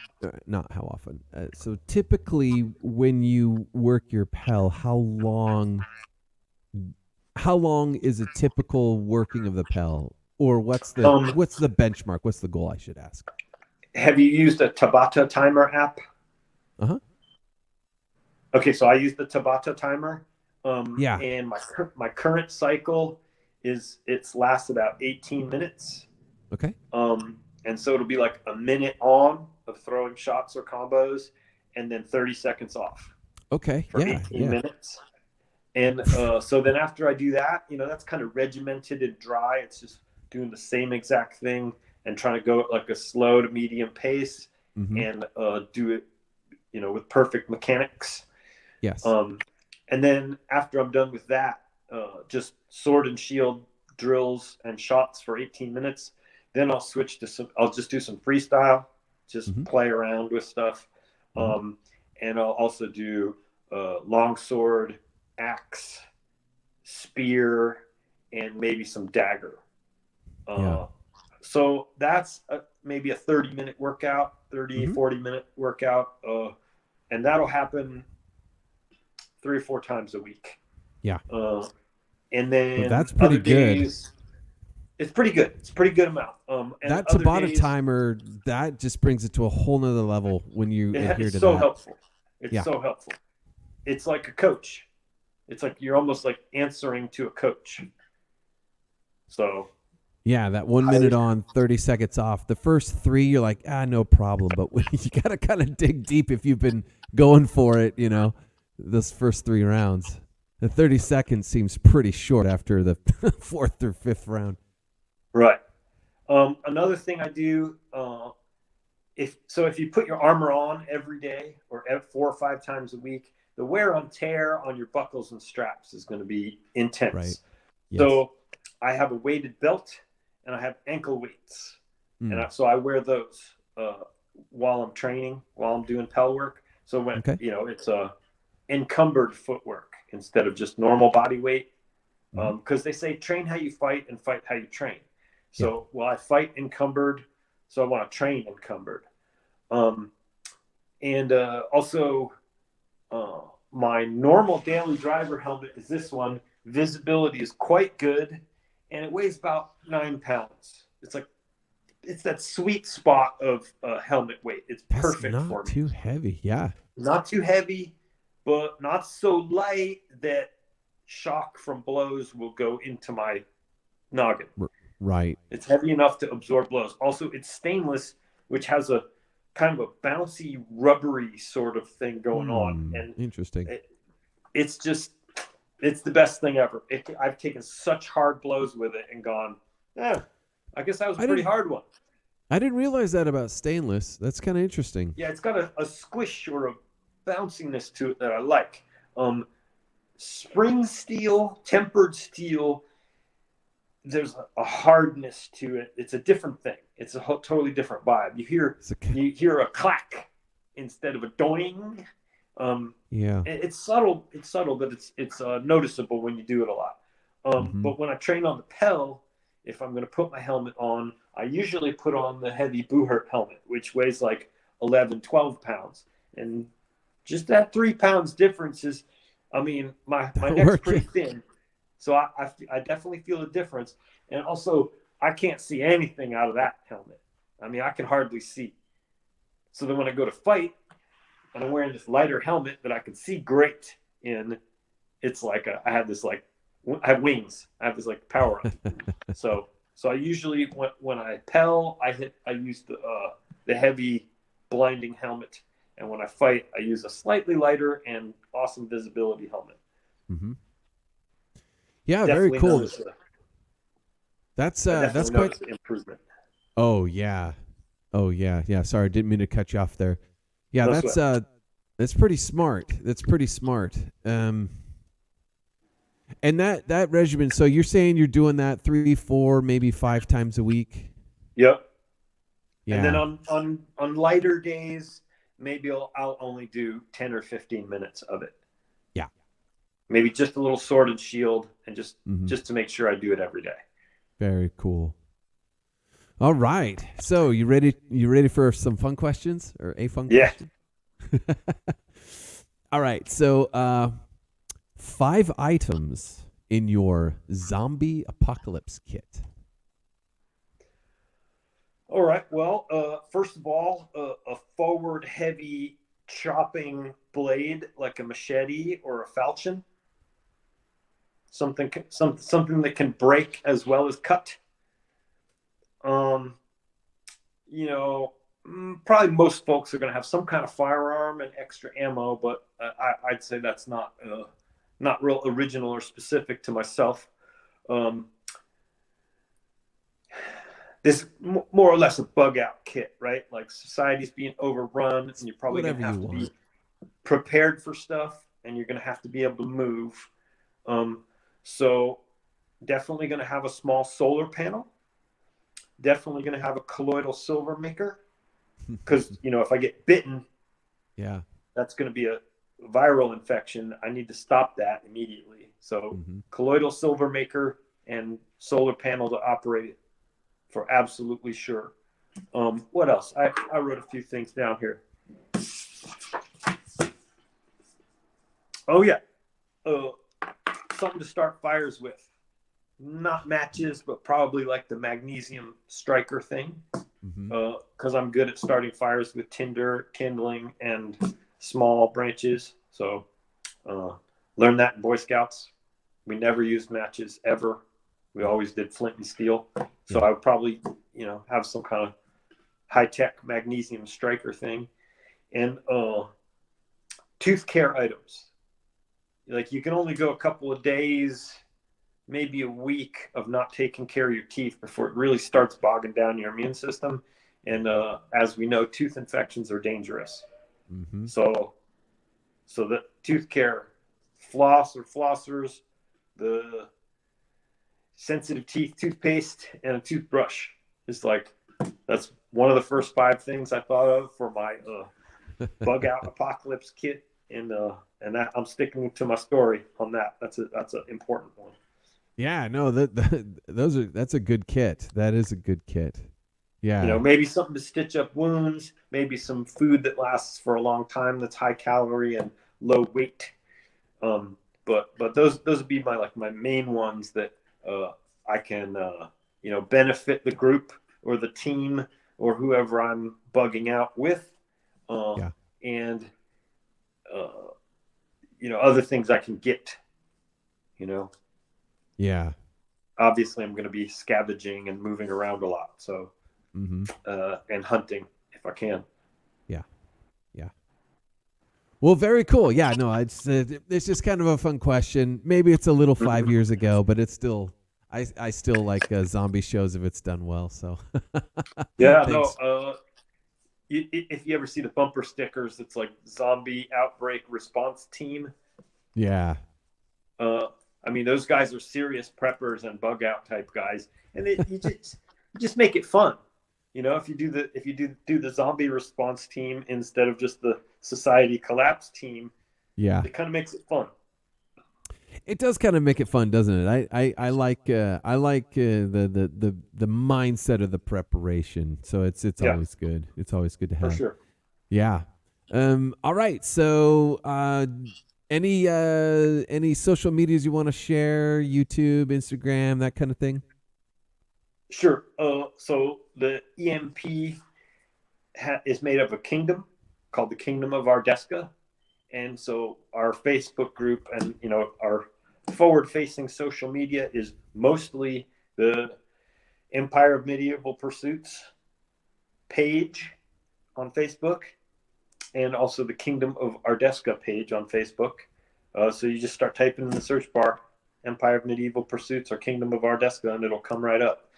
not how often, so typically when you work your Pell, how long is a typical working of the Pell? Or what's the benchmark? What's the goal, I should ask? Have you used a Tabata timer app? Uh-huh. Okay, so I use the Tabata timer. And my current cycle lasts about 18 minutes. Okay. And so it'll be like a minute on of throwing shots or combos, and then 30 seconds off. Okay. For 18 minutes. And so then after I do that, that's kind of regimented and dry. It's just doing the same exact thing and trying to go at like a slow to medium pace, and do it, with perfect mechanics. Yes. And then after I'm done with that, just sword and shield drills and shots for 18 minutes. Then I'll switch to I'll just do some freestyle, just play around with stuff. And I'll also do long sword, axe, spear, and maybe some dagger. So that's maybe a 30-minute workout, 40-minute workout. And that'll happen 3 or 4 times a week. Yeah. And then that's pretty good. It's pretty good. It's a pretty good amount. And that Tabata timer, that just brings it to a whole nother level when you adhere to that. It's so helpful. It's so helpful. It's like a coach. It's like you're almost like answering to a coach. So. Yeah, that 1 minute on, 30 seconds off. The first 3, you're like, no problem. But when you got to kind of dig deep if you've been going for it, those first 3 rounds. The 30 seconds seems pretty short after the 4th or 5th round. Right. Another thing I do, if you put your armor on every day or 4 or 5 times a week, the wear and tear on your buckles and straps is going to be intense. Right. Yes. So I have a weighted belt and I have ankle weights. And so I wear those while I'm training, while I'm doing Pell work. So when, it's encumbered footwork instead of just normal body weight. Because they say train how you fight and fight how you train. So I fight encumbered, so I want to train encumbered. And also my normal daily driver helmet is this one. Visibility is quite good, and it weighs about 9 pounds. It's that sweet spot of helmet weight. It's perfect for me. Not too heavy, yeah. Not too heavy, but not so light that shock from blows will go into my noggin. Right. It's heavy enough to absorb blows. Also, it's stainless, which has a kind of a bouncy, rubbery sort of thing going on. And interesting. It's the best thing ever. I've taken such hard blows with it and gone, I guess that was a pretty hard one. I didn't realize that about stainless. That's kind of interesting. Yeah, it's got a squish or a bounciness to it that I like. Spring steel, tempered steel, there's a hardness to it. It's a different thing. It's a totally different vibe. You hear a clack instead of a doing. Yeah. It's subtle, but it's noticeable when you do it a lot. But when I train on the Pell, if I'm going to put my helmet on, I usually put on the heavy Buhert helmet, which weighs like 11, 12 pounds. And just that 3 pounds difference is, I mean, my neck's pretty thin. So I definitely feel a difference. And also, I can't see anything out of that helmet. I mean, I can hardly see. So then when I go to fight, and I'm wearing this lighter helmet that I can see great in, it's like I have wings. I have this like power up. So I usually when I Pell, I use the heavy blinding helmet, and when I fight, I use a slightly lighter and awesome visibility helmet. Mm-hmm. Yeah, Definitely very cool. That's quite improvement. Oh yeah. Yeah. Sorry, didn't mean to cut you off there. Yeah, that's pretty smart. That's pretty smart. And that regimen. So you're saying you're doing that 3, 4, maybe 5 times a week? Yep. Yeah. And then on lighter days, maybe I'll only do 10 or 15 minutes of it. Yeah. Maybe just a little sword and shield, and just to make sure I do it every day. Very cool. All right. So you ready for some fun questions or a fun question? All right. So 5 items in your zombie apocalypse kit. All right. Well, first of all, a forward heavy chopping blade like a machete or a falchion. Something that can break as well as cut. Probably most folks are going to have some kind of firearm and extra ammo, but I'd say that's not real original or specific to myself. This more or less a bug out kit, right? Like society's being overrun, and you're probably going to have to be prepared for stuff, and you're going to have to be able to move. So definitely going to have a small solar panel. Definitely going to have a colloidal silver maker, because if I get bitten, that's going to be a viral infection. I need to stop that immediately. So colloidal silver maker and solar panel to operate it for absolutely sure. What else? I wrote a few things down here. Oh yeah, something to start fires with. Not matches, but probably like the magnesium striker thing, because I'm good at starting fires with tinder, kindling, and small branches. So learned that in Boy Scouts. We never used matches ever. We always did flint and steel. So I would probably, have some kind of high-tech magnesium striker thing. And tooth care items. Like you can only go a couple of days, maybe a week of not taking care of your teeth before it really starts bogging down your immune system. And as we know, tooth infections are dangerous. So the tooth care, floss or flossers, the sensitive teeth toothpaste, and a toothbrush is that's one of the first 5 things I thought of for my bug out apocalypse kit. And that I'm sticking to my story on that. That's an important one. Yeah, no, that's a good kit. That is a good kit. Yeah. Maybe something to stitch up wounds, maybe some food that lasts for a long time that's high calorie and low weight. But those would be my main ones that I can benefit the group or the team or whoever I'm bugging out with. And other things I can get. Yeah. Obviously, I'm going to be scavenging and moving around a lot. So, and hunting if I can. Yeah. Yeah. Well, very cool. Yeah, no, it's just kind of a fun question. Maybe it's a little 5 years ago, but it's still, I still like zombie shows if it's done well. So, Yeah, thanks. no. If you ever see the bumper stickers, it's like zombie outbreak response team. Yeah. I mean, those guys are serious preppers and bug out type guys, and you just make it fun. If you do the zombie response team instead of just the society collapse team, Yeah. it kind of makes it fun. It does kind of make it fun, doesn't it? I like the mindset of the preparation. So it's Yeah. always good. It's always good to For have. sure. Yeah. All right. So any social medias you want to share? YouTube, Instagram, that kind of thing. Sure. So the EMP is made of a kingdom called the Kingdom of Ardesca. And so our Facebook group and, our forward-facing social media is mostly the Empire of Medieval Pursuits page on Facebook and also the Kingdom of Ardesca page on Facebook. So you just start typing in the search bar, Empire of Medieval Pursuits or Kingdom of Ardesca, and it'll come right up.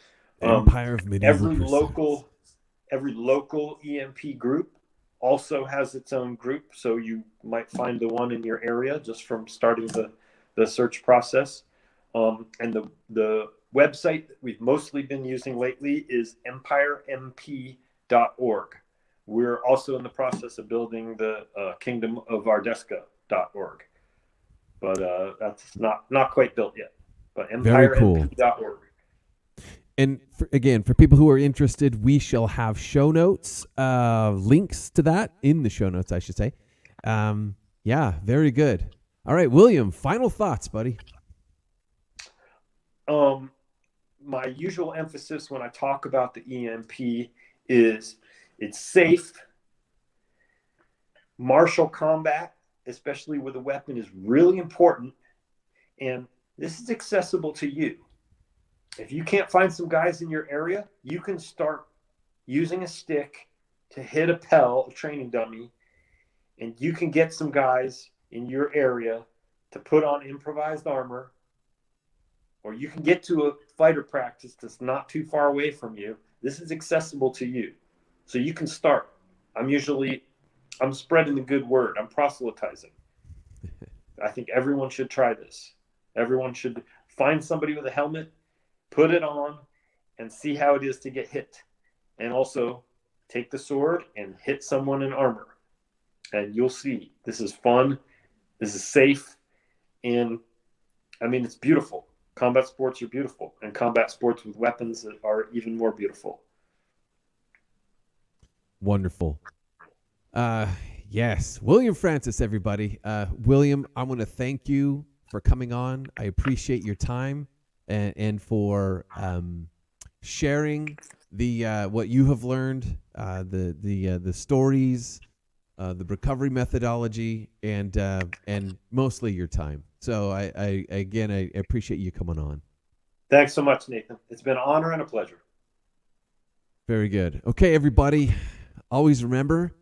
Empire of Medieval Pursuits. Every local EMP group also has its own group, so you might find the one in your area just from starting the search process. And the website that we've mostly been using lately is empiremp.org. We're also in the process of building the kingdomofardesca.org, but that's not quite built yet. But empiremp.org. And for people who are interested, we shall have show notes, links to that in the show notes, I should say. Yeah, very good. All right, William, final thoughts, buddy. My usual emphasis when I talk about the EMP is it's safe. Martial combat, especially with a weapon, is really important. And this is accessible to you. If you can't find some guys in your area, you can start using a stick to hit a Pell, a training dummy, and you can get some guys in your area to put on improvised armor, or you can get to a fighter practice that's not too far away from you. This is accessible to you. So you can start. I'm spreading the good word. I'm proselytizing. I think everyone should try this. Everyone should find somebody with a helmet, put it on, and see how it is to get hit. And also take the sword and hit someone in armor. And you'll see, this is fun, this is safe, and I mean, it's beautiful. Combat sports are beautiful, and combat sports with weapons are even more beautiful. Wonderful. Yes. William Francis, everybody. William, I want to thank you for coming on. I appreciate your time and for sharing the what you have learned, the stories, the recovery methodology, and mostly your time. So I appreciate you coming on. Thanks so much, Nathan. It's been an honor and a pleasure. Very good. Okay, everybody. Always remember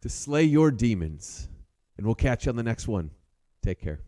to slay your demons, and we'll catch you on the next one. Take care.